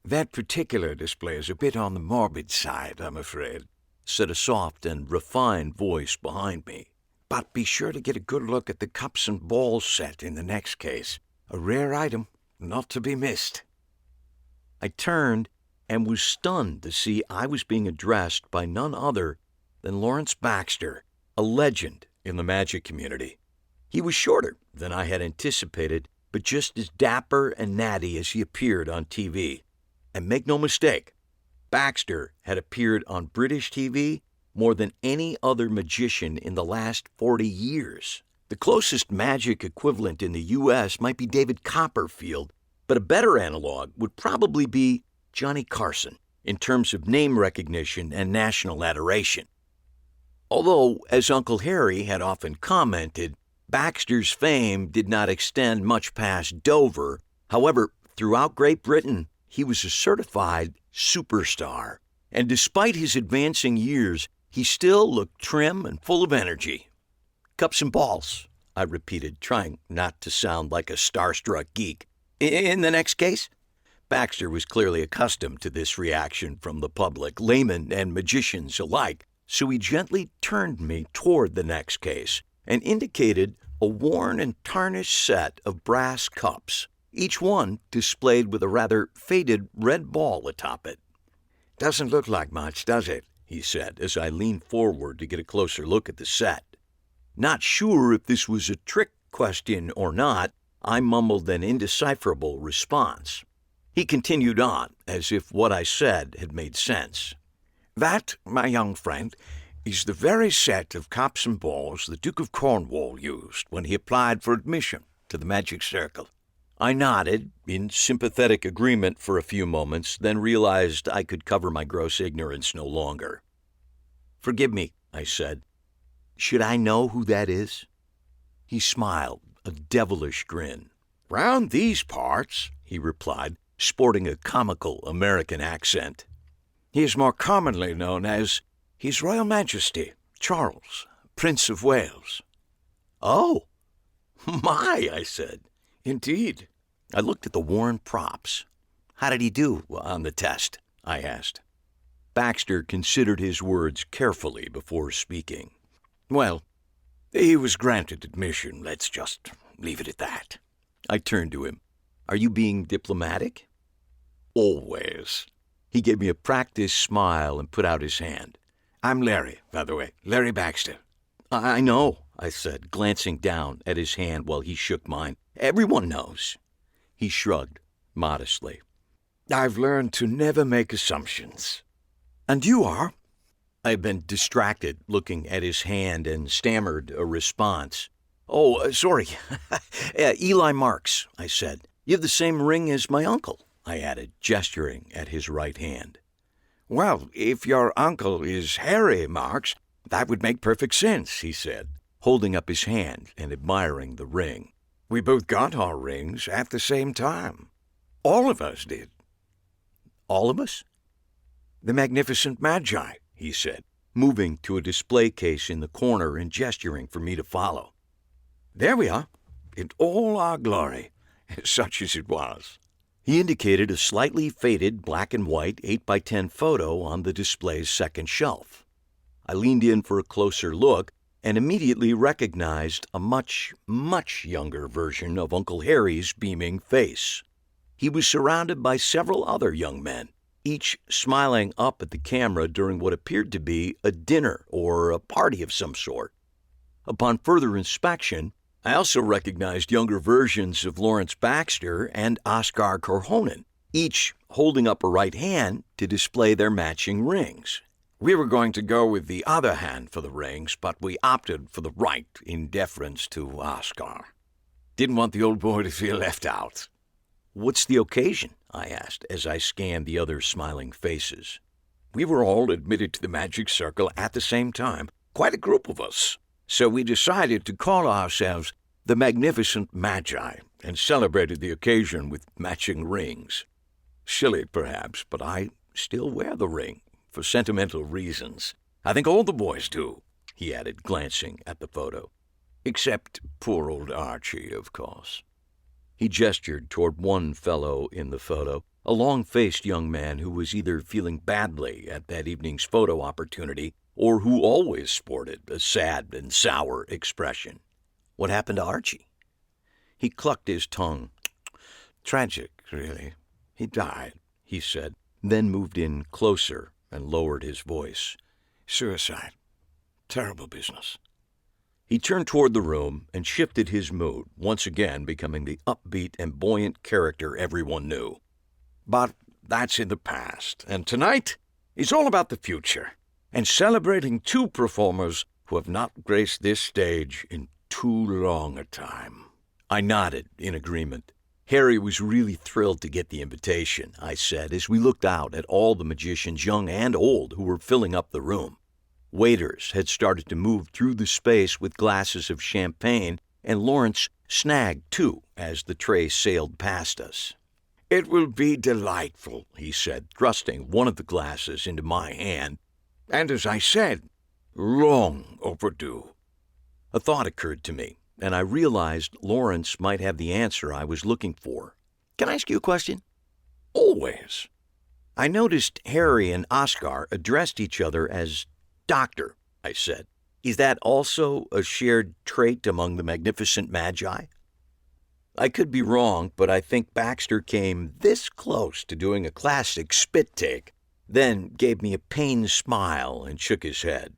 "That particular display is a bit on the morbid side, I'm afraid," said a soft and refined voice behind me. "But be sure to get a good look at the cups and balls set in the next case. A rare item, not to be missed." I turned and was stunned to see I was being addressed by none other than Lawrence Baxter, a legend in the magic community. He was shorter than I had anticipated, but just as dapper and natty as he appeared on TV. And make no mistake, Baxter had appeared on British TV more than any other magician in the last 40 years. The closest magic equivalent in the U.S. might be David Copperfield, but a better analog would probably be Johnny Carson in terms of name recognition and national adoration. Although, as Uncle Harry had often commented, Baxter's fame did not extend much past Dover. However, throughout Great Britain, he was a certified superstar, and despite his advancing years, he still looked trim and full of energy. "Cups and balls," I repeated, trying not to sound like a starstruck geek. "In the next case?" Baxter was clearly accustomed to this reaction from the public, laymen and magicians alike, so he gently turned me toward the next case and indicated a worn and tarnished set of brass cups, each one displayed with a rather faded red ball atop it. "Doesn't look like much, does it?" he said as I leaned forward to get a closer look at the set. Not sure if this was a trick question or not, I mumbled an indecipherable response. He continued on, as if what I said had made sense. "That, my young friend, is the very set of cups and balls the Duke of Cornwall used when he applied for admission to the magic circle." I nodded, in sympathetic agreement for a few moments, then realized I could cover my gross ignorance no longer. "Forgive me," I said. "Should I know who that is?" He smiled, a devilish grin. "Round these parts," he replied, sporting a comical American accent, "he is more commonly known as His Royal Majesty, Charles, Prince of Wales." "Oh, my," I said. "Indeed." I looked at the worn props. "How did he do on the test?" I asked. Baxter considered his words carefully before speaking. "Well, he was granted admission. Let's just leave it at that." I turned to him. "Are you being diplomatic?" "Always." He gave me a practiced smile and put out his hand. "I'm Larry, by the way, Larry Baxter." "I know," I said, glancing down at his hand while he shook mine. "Everyone knows." He shrugged modestly. "I've learned to never make assumptions." "And you are?" I had been distracted looking at his hand and stammered a response. "Oh, sorry. Eli Marks," I said. "You have the same ring as my uncle," I added, gesturing at his right hand. "Well, if your uncle is Harry Marks, that would make perfect sense," he said, holding up his hand and admiring the ring. "We both got our rings at the same time. All of us did." "All of us?" "The Magnificent Magi," he said, moving to a display case in the corner and gesturing for me to follow. "There we are, in all our glory, such as it was." He indicated a slightly faded black and white 8x10 photo on the display's second shelf. I leaned in for a closer look and immediately recognized a much, much younger version of Uncle Harry's beaming face. He was surrounded by several other young men, each smiling up at the camera during what appeared to be a dinner or a party of some sort. Upon further inspection, I also recognized younger versions of Lawrence Baxter and Oscar Corhonen, each holding up a right hand to display their matching rings. We were going to go with the other hand for the rings, but we opted for the right in deference to Oscar. Didn't want the old boy to feel left out. "What's the occasion?" I asked as I scanned the other smiling faces. "We were all admitted to the magic circle at the same time, quite a group of us. So we decided to call ourselves the Magnificent Magi and celebrated the occasion with matching rings. Silly, perhaps, but I still wear the ring for sentimental reasons. I think all the boys do," he added, glancing at the photo. "Except poor old Archie, of course." He gestured toward one fellow in the photo, a long-faced young man who was either feeling badly at that evening's photo opportunity or who always sported a sad and sour expression. "What happened to Archie?" He clucked his tongue. "Tragic, really. He died," he said, then moved in closer and lowered his voice. "Suicide. Terrible business." He turned toward the room and shifted his mood, once again becoming the upbeat and buoyant character everyone knew. "But that's in the past, and tonight is all about the future, and celebrating two performers who have not graced this stage in too long a time." I nodded in agreement. Harry was really thrilled to get the invitation, I said, as we looked out at all the magicians, young and old, who were filling up the room. Waiters had started to move through the space with glasses of champagne, and Lawrence snagged two as the tray sailed past us. "It will be delightful," he said, thrusting one of the glasses into my hand. "And as I said, long overdue." A thought occurred to me, and I realized Lawrence might have the answer I was looking for. "Can I ask you a question?" Always. I noticed Harry and Oscar addressed each other as Doctor, I said. Is that also a shared trait among the magnificent Magi? I could be wrong, but I think Baxter came this close to doing a classic spit take, then gave me a pained smile and shook his head.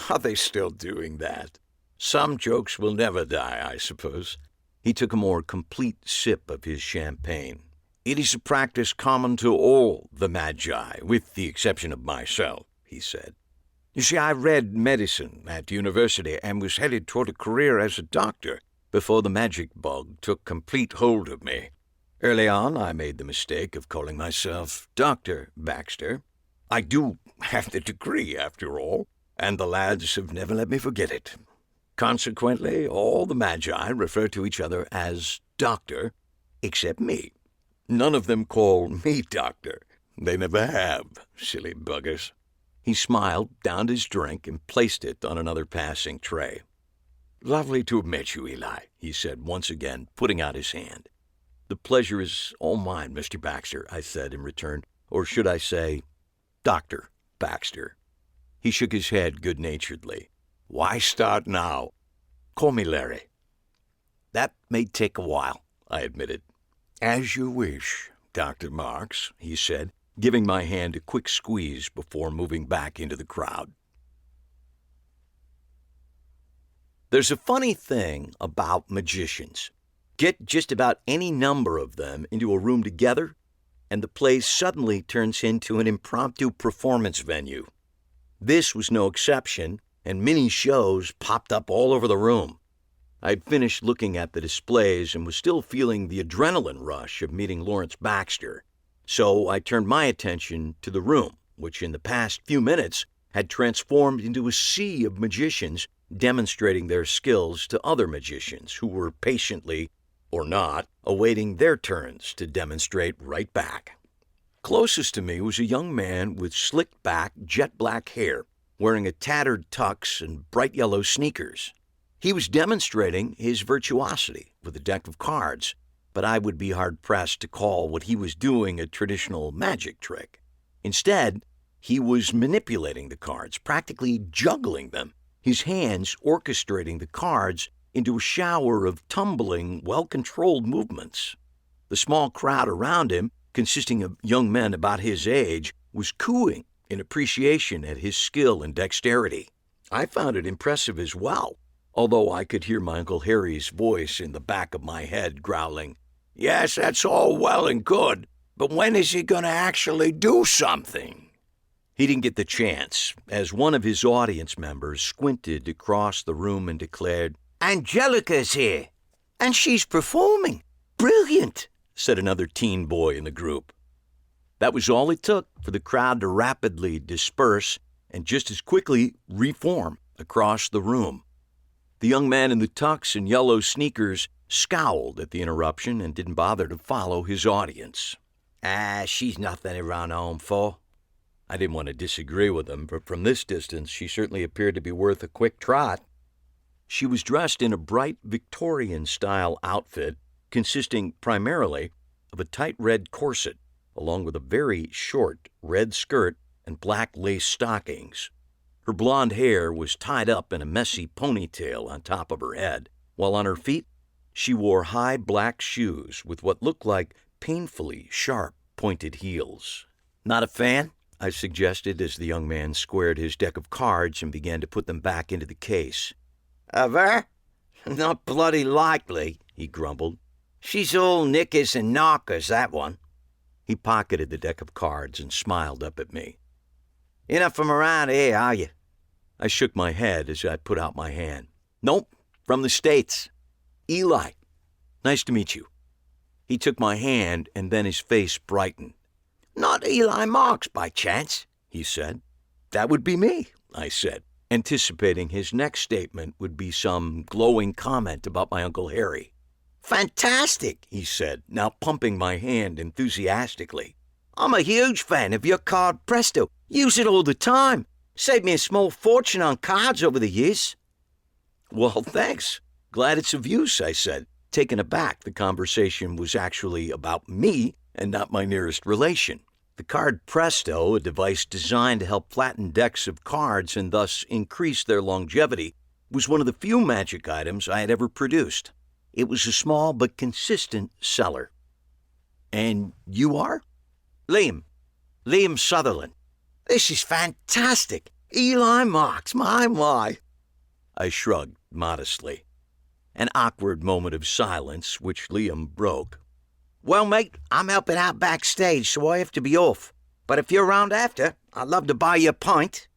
Are they still doing that? Some jokes will never die, I suppose. He took a more complete sip of his champagne. It is a practice common to all the Magi, with the exception of myself, he said. You see, I read medicine at university and was headed toward a career as a doctor before the magic bug took complete hold of me. Early on, I made the mistake of calling myself Dr. Baxter. I do have the degree, after all, and the lads have never let me forget it. Consequently, all the Magi refer to each other as Doctor, except me. None of them call me Doctor. They never have, silly buggers. He smiled, downed his drink, and placed it on another passing tray. Lovely to have met you, Eli, he said once again, putting out his hand. The pleasure is all mine, Mr. Baxter, I said in return, or should I say, Dr. Baxter. He shook his head good-naturedly. Why start now? Call me Larry. That may take a while, I admitted. As you wish, Dr. Marks, he said, giving my hand a quick squeeze before moving back into the crowd. There's a funny thing about magicians. Get just about any number of them into a room together, and the place suddenly turns into an impromptu performance venue. This was no exception, and mini shows popped up all over the room. I'd finished looking at the displays and was still feeling the adrenaline rush of meeting Lawrence Baxter. So I turned my attention to the room, which in the past few minutes had transformed into a sea of magicians demonstrating their skills to other magicians who were patiently, or not, awaiting their turns to demonstrate right back. Closest to me was a young man with slicked back, jet black hair, wearing a tattered tux and bright yellow sneakers. He was demonstrating his virtuosity with a deck of cards, but I would be hard-pressed to call what he was doing a traditional magic trick. Instead, he was manipulating the cards, practically juggling them, his hands orchestrating the cards into a shower of tumbling, well-controlled movements. The small crowd around him, consisting of young men about his age, was cooing in appreciation at his skill and dexterity. I found it impressive as well, although I could hear my Uncle Harry's voice in the back of my head growling, "Yes, that's all well and good, but when is he going to actually do something?" He didn't get the chance, as one of his audience members squinted across the room and declared, "Angelica's here, and she's performing. Brilliant," said another teen boy in the group. That was all it took for the crowd to rapidly disperse and just as quickly reform across the room. The young man in the tux and yellow sneakers scowled at the interruption and didn't bother to follow his audience. She's nothing to run home for." I didn't want to disagree with him, but from this distance she certainly appeared to be worth a quick trot. She was dressed in a bright Victorian-style outfit consisting primarily of a tight red corset, along with a very short red skirt and black lace stockings. Her blonde hair was tied up in a messy ponytail on top of her head, while on her feet she wore high black shoes with what looked like painfully sharp, pointed heels. "Not a fan?" I suggested as the young man squared his deck of cards and began to put them back into the case. "Ever? Not bloody likely," he grumbled. "She's all knickers and knockers, that one." He pocketed the deck of cards and smiled up at me. "You're not from around here, are you?" I shook my head as I put out my hand. "Nope, from the States. Eli. Nice to meet you." He took my hand, and then his face brightened. "Not Eli Marks, by chance?" he said. "That would be me," I said, anticipating his next statement would be some glowing comment about my Uncle Harry. "Fantastic," he said, now pumping my hand enthusiastically. "I'm a huge fan of your card Presto. Use it all the time. Saved me a small fortune on cards over the years." "Well, thanks. Glad it's of use," I said, taken aback the conversation was actually about me and not my nearest relation. The card Presto, a device designed to help flatten decks of cards and thus increase their longevity, was one of the few magic items I had ever produced. It was a small but consistent seller. And you are? Liam Sutherland. This is fantastic. Eli Marks, my. I shrugged modestly. An awkward moment of silence, which Liam broke. Well, mate, I'm helping out backstage, so I have to be off. But if you're around after, I'd love to buy you a pint.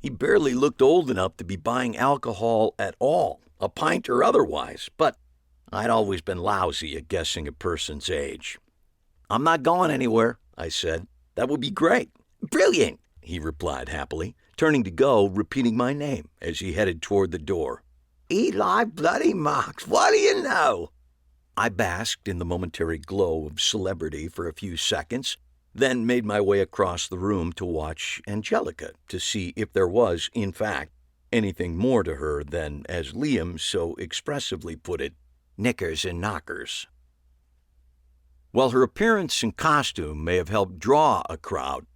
He barely looked old enough to be buying alcohol at all, a pint or otherwise, but I'd always been lousy at guessing a person's age. I'm not going anywhere, I said. That would be great. Brilliant, he replied happily, turning to go, repeating my name as he headed toward the door. Eli bloody Marks, what do you know? I basked in the momentary glow of celebrity for a few seconds, then made my way across the room to watch Angelica to see if there was, in fact, anything more to her than, as Liam so expressively put it, knickers and knockers. While her appearance and costume may have helped draw a crowd,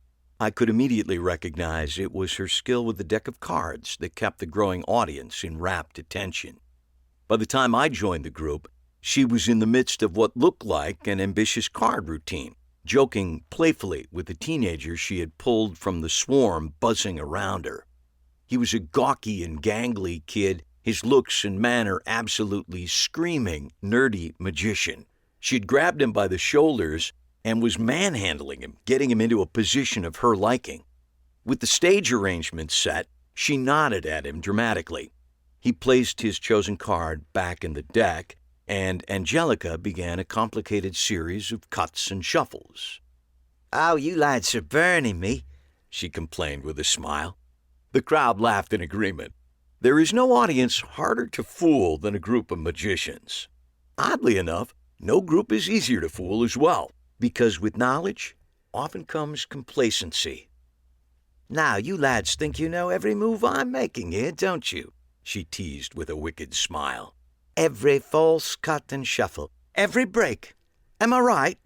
I could immediately recognize it was her skill with the deck of cards that kept the growing audience in rapt attention. By the time I joined the group, she was in the midst of what looked like an ambitious card routine, joking playfully with the teenager she had pulled from the swarm buzzing around her. He was a gawky and gangly kid, his looks and manner absolutely screaming nerdy magician. She'd grabbed him by the shoulders and was manhandling him, getting him into a position of her liking. With the stage arrangement set, she nodded at him dramatically. He placed his chosen card back in the deck, and Angelica began a complicated series of cuts and shuffles. Oh, you lads are burning me, she complained with a smile. The crowd laughed in agreement. There is no audience harder to fool than a group of magicians. Oddly enough, no group is easier to fool as well, because with knowledge often comes complacency. Now, you lads think you know every move I'm making here, don't you? She teased with a wicked smile. Every false cut and shuffle, every break. Am I right?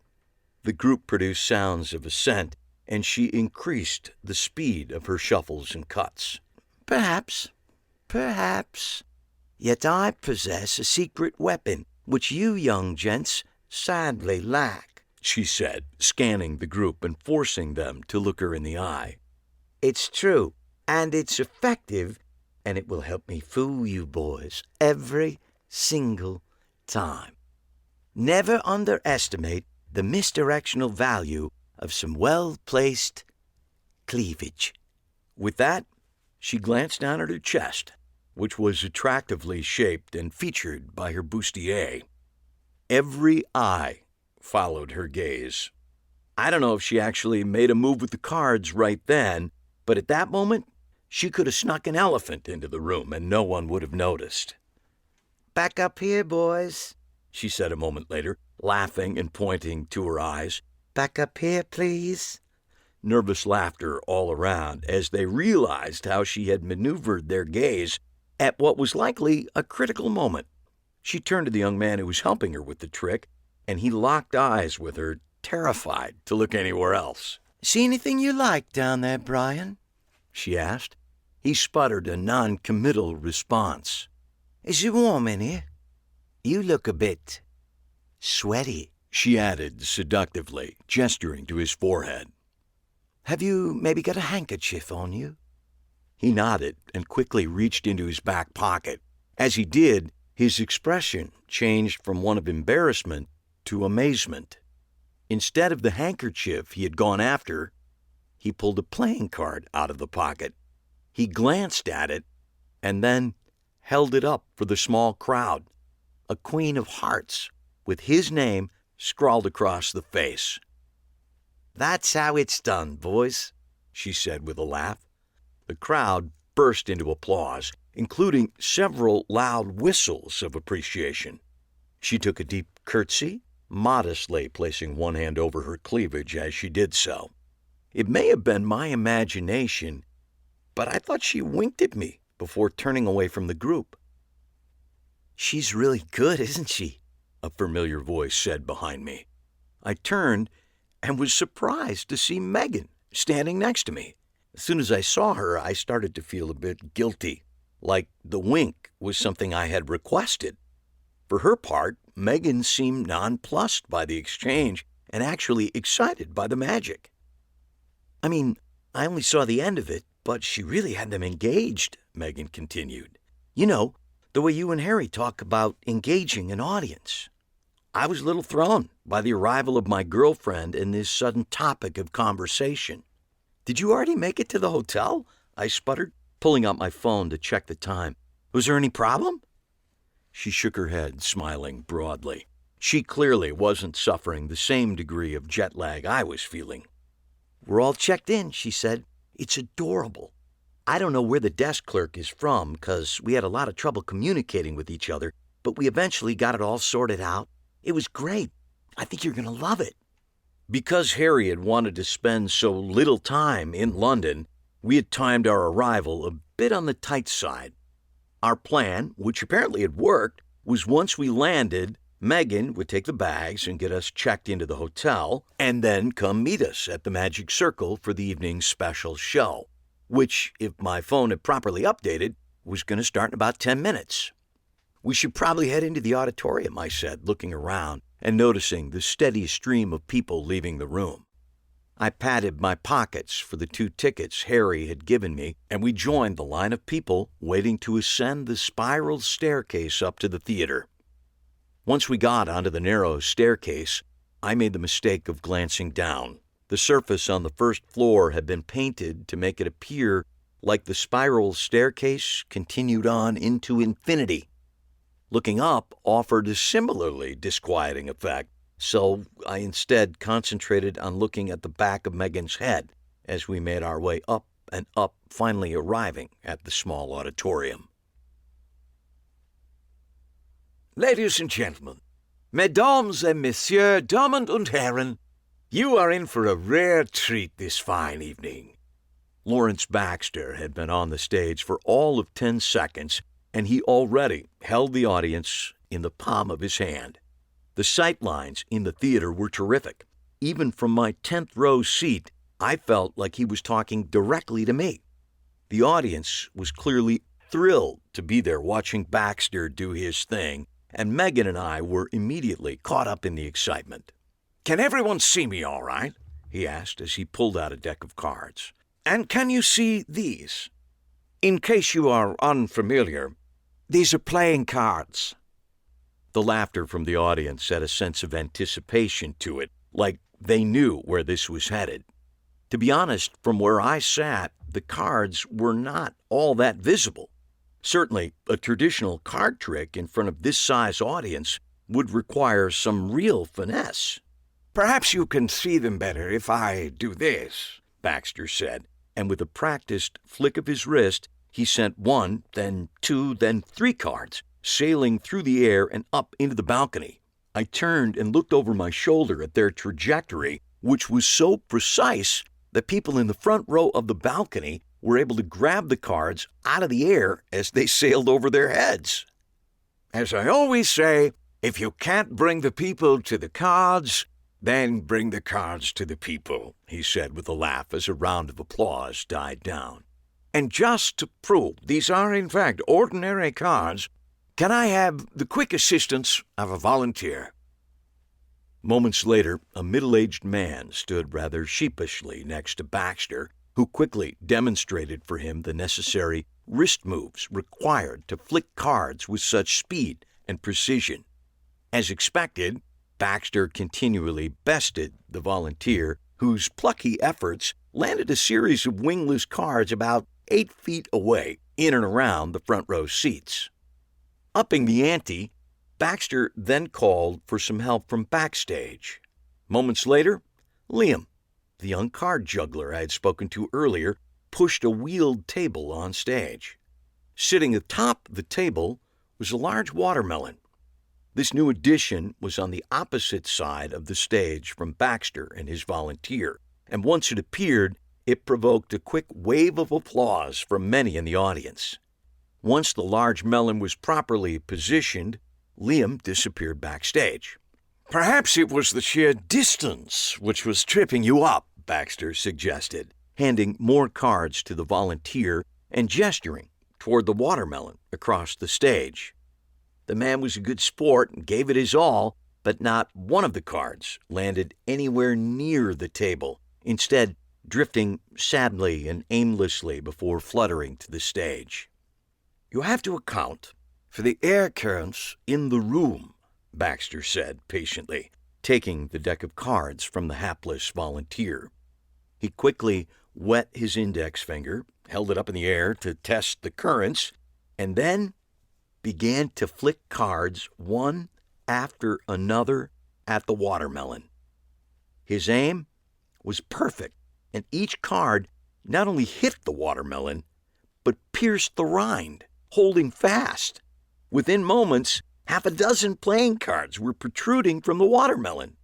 The group produced sounds of assent, and she increased the speed of her shuffles and cuts. Perhaps. Yet I possess a secret weapon, which you young gents sadly lack, she said, scanning the group and forcing them to look her in the eye. It's true, and it's effective, and it will help me fool you boys every single time. Never underestimate the misdirectional value of some well-placed cleavage. With that, she glanced down at her chest, which was attractively shaped and featured by her bustier. Every eye followed her gaze. I don't know if she actually made a move with the cards right then, but at that moment, she could have snuck an elephant into the room and no one would have noticed. Back up here, boys, she said a moment later, laughing and pointing to her eyes. Back up here, please. Nervous laughter all around as they realized how she had maneuvered their gaze at what was likely a critical moment. She turned to the young man who was helping her with the trick, and he locked eyes with her, terrified to look anywhere else. See anything you like down there, Brian? She asked. He sputtered a non-committal response. Is it warm in here? You look a bit sweaty, she added seductively, gesturing to his forehead. Have you maybe got a handkerchief on you? He nodded and quickly reached into his back pocket. As he did, his expression changed from one of embarrassment to amazement. Instead of the handkerchief he had gone after, he pulled a playing card out of the pocket. He glanced at it and then held it up for the small crowd, a queen of hearts with his name scrawled across the face. That's how it's done, boys, she said with a laugh. The crowd burst into applause, including several loud whistles of appreciation. She took a deep curtsy, modestly placing one hand over her cleavage as she did so. It may have been my imagination, but I thought she winked at me before turning away from the group. She's really good, isn't she? A familiar voice said behind me. I turned and was surprised to see Megan standing next to me. As soon as I saw her, I started to feel a bit guilty, like the wink was something I had requested. For her part, Megan seemed nonplussed by the exchange and actually excited by the magic. I mean, I only saw the end of it, but she really had them engaged, Megan continued. You know, the way you and Harry talk about engaging an audience. I was a little thrown by the arrival of my girlfriend and this sudden topic of conversation. Did you already make it to the hotel? I sputtered, pulling out my phone to check the time. Was there any problem? She shook her head, smiling broadly. She clearly wasn't suffering the same degree of jet lag I was feeling. We're all checked in, she said. It's adorable. I don't know where the desk clerk is from, because we had a lot of trouble communicating with each other, but we eventually got it all sorted out. It was great. I think you're going to love it. Because Harry had wanted to spend so little time in London, we had timed our arrival a bit on the tight side. Our plan, which apparently had worked, was once we landed, Megan would take the bags and get us checked into the hotel, and then come meet us at the Magic Circle for the evening's special show, which, if my phone had properly updated, was going to start in about 10 minutes. We should probably head into the auditorium, I said, looking around and noticing the steady stream of people leaving the room. I patted my pockets for the 2 tickets Harry had given me, and we joined the line of people waiting to ascend the spiral staircase up to the theater. Once we got onto the narrow staircase, I made the mistake of glancing down. The surface on the first floor had been painted to make it appear like the spiral staircase continued on into infinity. Looking up offered a similarly disquieting effect, so I instead concentrated on looking at the back of Megan's head as we made our way up and up, finally arriving at the small auditorium. Ladies and gentlemen, mesdames et messieurs, damen und herren, you are in for a rare treat this fine evening. Lawrence Baxter had been on the stage for all of 10 seconds, and he already held the audience in the palm of his hand. The sight lines in the theater were terrific. Even from my 10th row seat, I felt like he was talking directly to me. The audience was clearly thrilled to be there watching Baxter do his thing, and Megan and I were immediately caught up in the excitement. Can everyone see me all right? He asked as he pulled out a deck of cards. And can you see these? In case you are unfamiliar, these are playing cards. The laughter from the audience had a sense of anticipation to it, like they knew where this was headed. To be honest, from where I sat, the cards were not all that visible. Certainly, a traditional card trick in front of this size audience would require some real finesse. Perhaps you can see them better if I do this, Baxter said, and with a practiced flick of his wrist, he sent 1, then 2, then 3 cards, sailing through the air and up into the balcony. I turned and looked over my shoulder at their trajectory, which was so precise that people in the front row of the balcony were able to grab the cards out of the air as they sailed over their heads. As I always say, if you can't bring the people to the cards, then bring the cards to the people, he said with a laugh as a round of applause died down. And just to prove these are in fact ordinary cards, can I have the quick assistance of a volunteer? Moments later, a middle-aged man stood rather sheepishly next to Baxter, who quickly demonstrated for him the necessary wrist moves required to flick cards with such speed and precision. As expected, Baxter continually bested the volunteer, whose plucky efforts landed a series of wingless cards about 8 feet away, in and around the front row seats. Upping the ante, Baxter then called for some help from backstage. Moments later, Liam, the young card juggler I had spoken to earlier, pushed a wheeled table on stage. Sitting atop the table was a large watermelon. This new addition was on the opposite side of the stage from Baxter and his volunteer, and once it appeared, it provoked a quick wave of applause from many in the audience. Once the large melon was properly positioned, Liam disappeared backstage. Perhaps it was the sheer distance which was tripping you up, Baxter suggested, handing more cards to the volunteer and gesturing toward the watermelon across the stage. The man was a good sport and gave it his all, but not one of the cards landed anywhere near the table, instead drifting sadly and aimlessly before fluttering to the stage. You have to account for the air currents in the room, Baxter said patiently, taking the deck of cards from the hapless volunteer. He quickly wet his index finger, held it up in the air to test the currents, and then began to flick cards one after another at the watermelon. His aim was perfect, and each card not only hit the watermelon, but pierced the rind, holding fast. Within moments, half a dozen playing cards were protruding from the watermelon.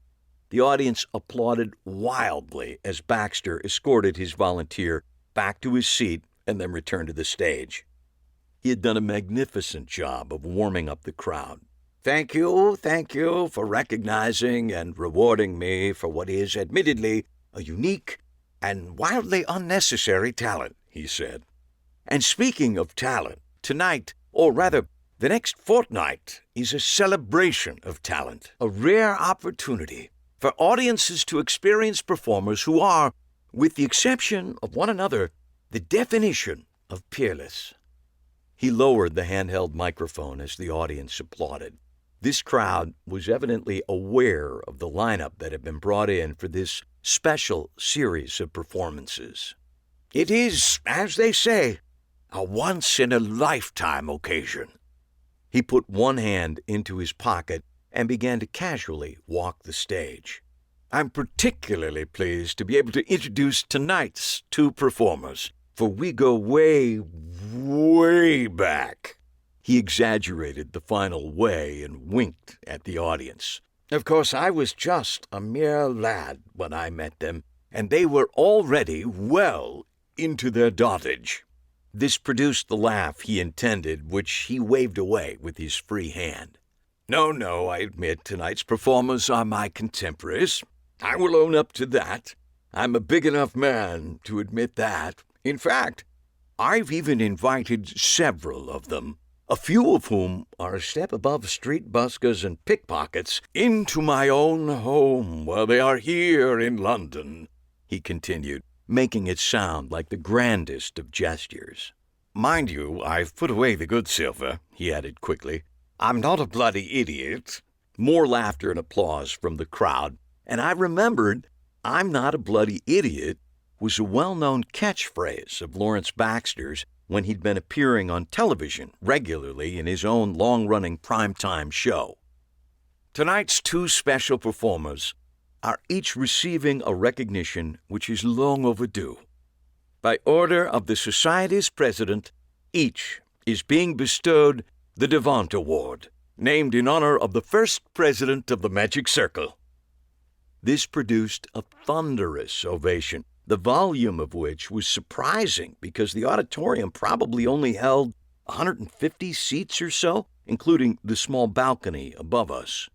The audience applauded wildly as Baxter escorted his volunteer back to his seat and then returned to the stage. He had done a magnificent job of warming up the crowd. Thank you for recognizing and rewarding me for what is admittedly a unique and wildly unnecessary talent, he said. And speaking of talent, tonight, or rather the next fortnight, is a celebration of talent, a rare opportunity for audiences to experience performers who are, with the exception of one another, the definition of peerless. He lowered the handheld microphone as the audience applauded. This crowd was evidently aware of the lineup that had been brought in for this special series of performances. It is, as they say, a once-in-a-lifetime occasion. He put one hand into his pocket and began to casually walk the stage. I'm particularly pleased to be able to introduce tonight's two performers, for we go way, way back. He exaggerated the final way and winked at the audience. Of course, I was just a mere lad when I met them, and they were already well into their dotage. This produced the laugh he intended, which he waved away with his free hand. No, I admit tonight's performers are my contemporaries. I will own up to that. I'm a big enough man to admit that. In fact, I've even invited several of them, a few of whom are a step above street buskers and pickpockets, into my own home while they are here in London, he continued, making it sound like the grandest of gestures. Mind you, I've put away the good silver, he added quickly. I'm not a bloody idiot. More laughter and applause from the crowd, and I remembered I'm not a bloody idiot was a well-known catchphrase of Lawrence Baxter's when he'd been appearing on television regularly in his own long-running primetime show. Tonight's two special performers are each receiving a recognition which is long overdue. By order of the Society's president, each is being bestowed the Devant Award, named in honor of the first president of the Magic Circle. This produced a thunderous ovation, the volume of which was surprising because the auditorium probably only held 150 seats or so, including the small balcony above us.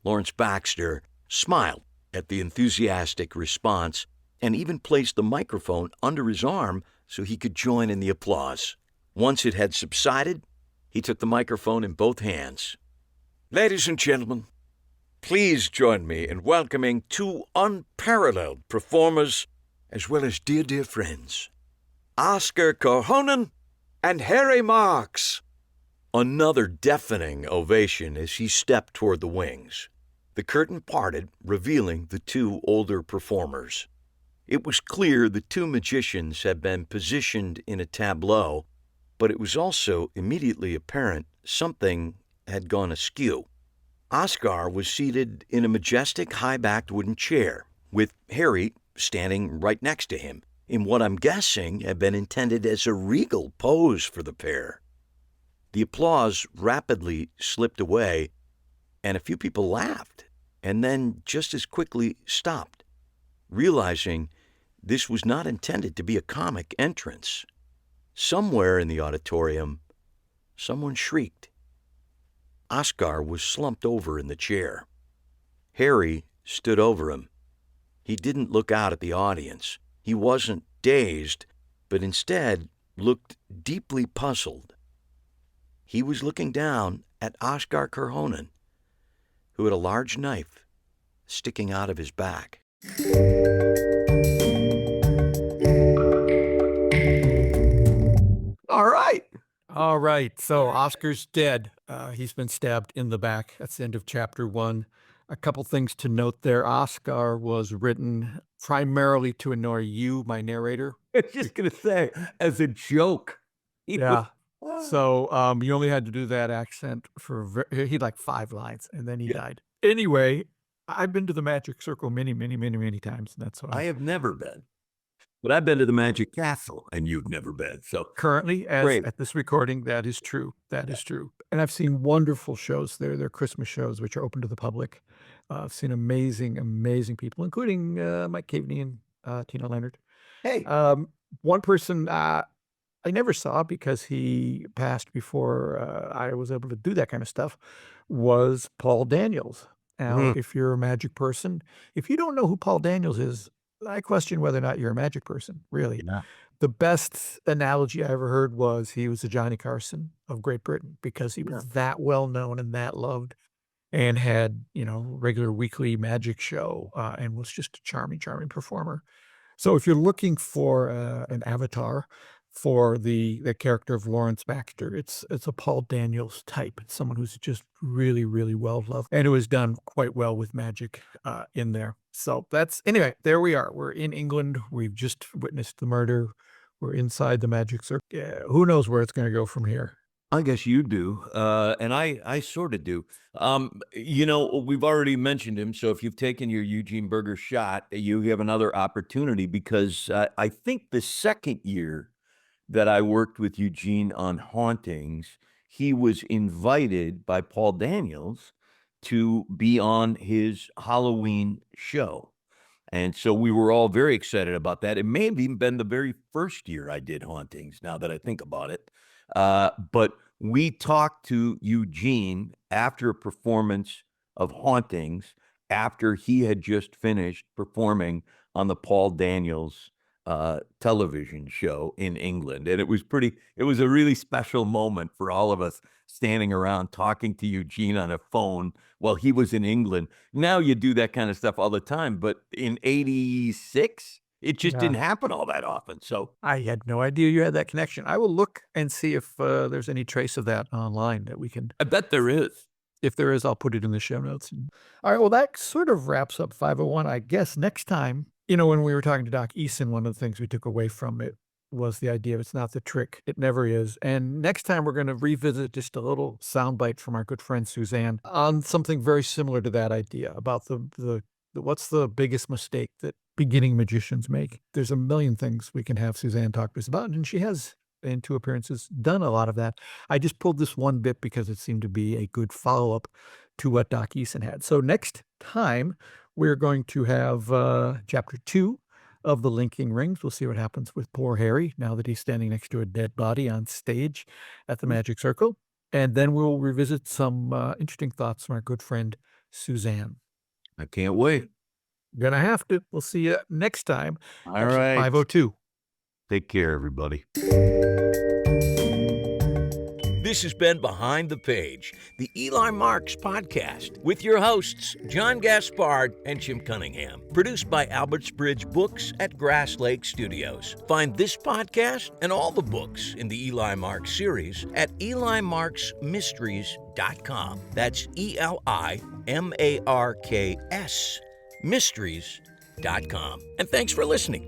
Lawrence Baxter smiled at the enthusiastic response and even placed the microphone under his arm so he could join in the applause. Once it had subsided, he took the microphone in both hands. Ladies and gentlemen, please join me in welcoming two unparalleled performers as well as dear friends, Oscar Corhonen and Harry Marks. Another deafening ovation as he stepped toward the wings. The curtain parted, revealing the two older performers. It was clear the two magicians had been positioned in a tableau, but it was also immediately apparent something had gone askew. Oscar was seated in a majestic high-backed wooden chair, with Harry standing right next to him, in what I'm guessing had been intended as a regal pose for the pair. The applause rapidly slipped away, and a few people laughed, and then just as quickly stopped, realizing this was not intended to be a comic entrance. Somewhere in the auditorium, someone shrieked. Oscar was slumped over in the chair. Harry stood over him. He didn't look out at the audience. He wasn't dazed, but instead looked deeply puzzled. He was looking down at Oscar Kerhonen, who had a large knife sticking out of his back. All right. All right. So Oscar's dead. He's been stabbed in the back. That's the end of chapter 1. A couple things to note there. Oscar was written primarily to annoy you, my narrator. I was just going to say, as a joke. Yeah. So you only had to do that accent for, he had like 5 lines, and then he died. Anyway, I've been to the Magic Circle many, many, many, many times, and that's why. I have never been. But I've been to the Magic Castle, and you've never been. So Currently, Great. at this recording, that is true. That is true. And I've seen wonderful shows there. They're Christmas shows, which are open to the public. I've seen amazing, amazing people, including Mike Caveney and Tina Leonard. Hey. One person I never saw because he passed before I was able to do that kind of stuff was Paul Daniels. Now, if you're a magic person, if you don't know who Paul Daniels is, I question whether or not you're a magic person, really. Yeah. The best analogy I ever heard was he was the Johnny Carson of Great Britain because he was that well known and that loved and had, regular weekly magic show and was just a charming, charming performer. So if you're looking for an avatar for the character of Lawrence Baxter, it's a Paul Daniels type. It's someone who's just really, really well loved and who has done quite well with magic in there. So anyway, there we are. We're in England. We've just witnessed the murder. We're inside the Magic Circle. Yeah, who knows where it's going to go from here? I guess you do, and I sort of do. We've already mentioned him, so if you've taken your Eugene Berger shot, you have another opportunity because I think the second year that I worked with Eugene on Hauntings, he was invited by Paul Daniels to be on his Halloween show. And so we were all very excited about that. It may have even been the very first year I did Hauntings, now that I think about it. But we talked to Eugene after a performance of Hauntings, after he had just finished performing on the Paul Daniels television show in England. And it was a really special moment for all of us standing around talking to Eugene on a phone while he was in England. Now you do that kind of stuff all the time, but in 86, it just didn't happen all that often. So I had no idea you had that connection. I will look and see if there's any trace of that online that we can. I bet there is. If there is, I'll put it in the show notes. All right, well, that sort of wraps up 501. I guess next time, when we were talking to Doc Eason, one of the things we took away from it was the idea of it's not the trick. It never is. And next time we're going to revisit just a little soundbite from our good friend Suzanne on something very similar to that idea about the what's the biggest mistake that beginning magicians make. There's a million things we can have Suzanne talk to us about, and she has, in 2 appearances, done a lot of that. I just pulled this one bit because it seemed to be a good follow-up to what Doc Eason had. So next time, we're going to have chapter 2 of The Linking Rings. We'll see what happens with poor Harry now that he's standing next to a dead body on stage at the Magic Circle. And then we'll revisit some interesting thoughts from our good friend Suzanne. I can't wait. Gonna have to. We'll see you next time. All right. 502. Take care, everybody. This has been Behind the Page, the Eli Marks podcast, with your hosts, John Gaspard and Jim Cunningham. Produced by Alberts Bridge Books at Grass Lake Studios. Find this podcast and all the books in the Eli Marks series at elimarksmysteries.com. That's ELIMARKS Mysteries.com. And thanks for listening.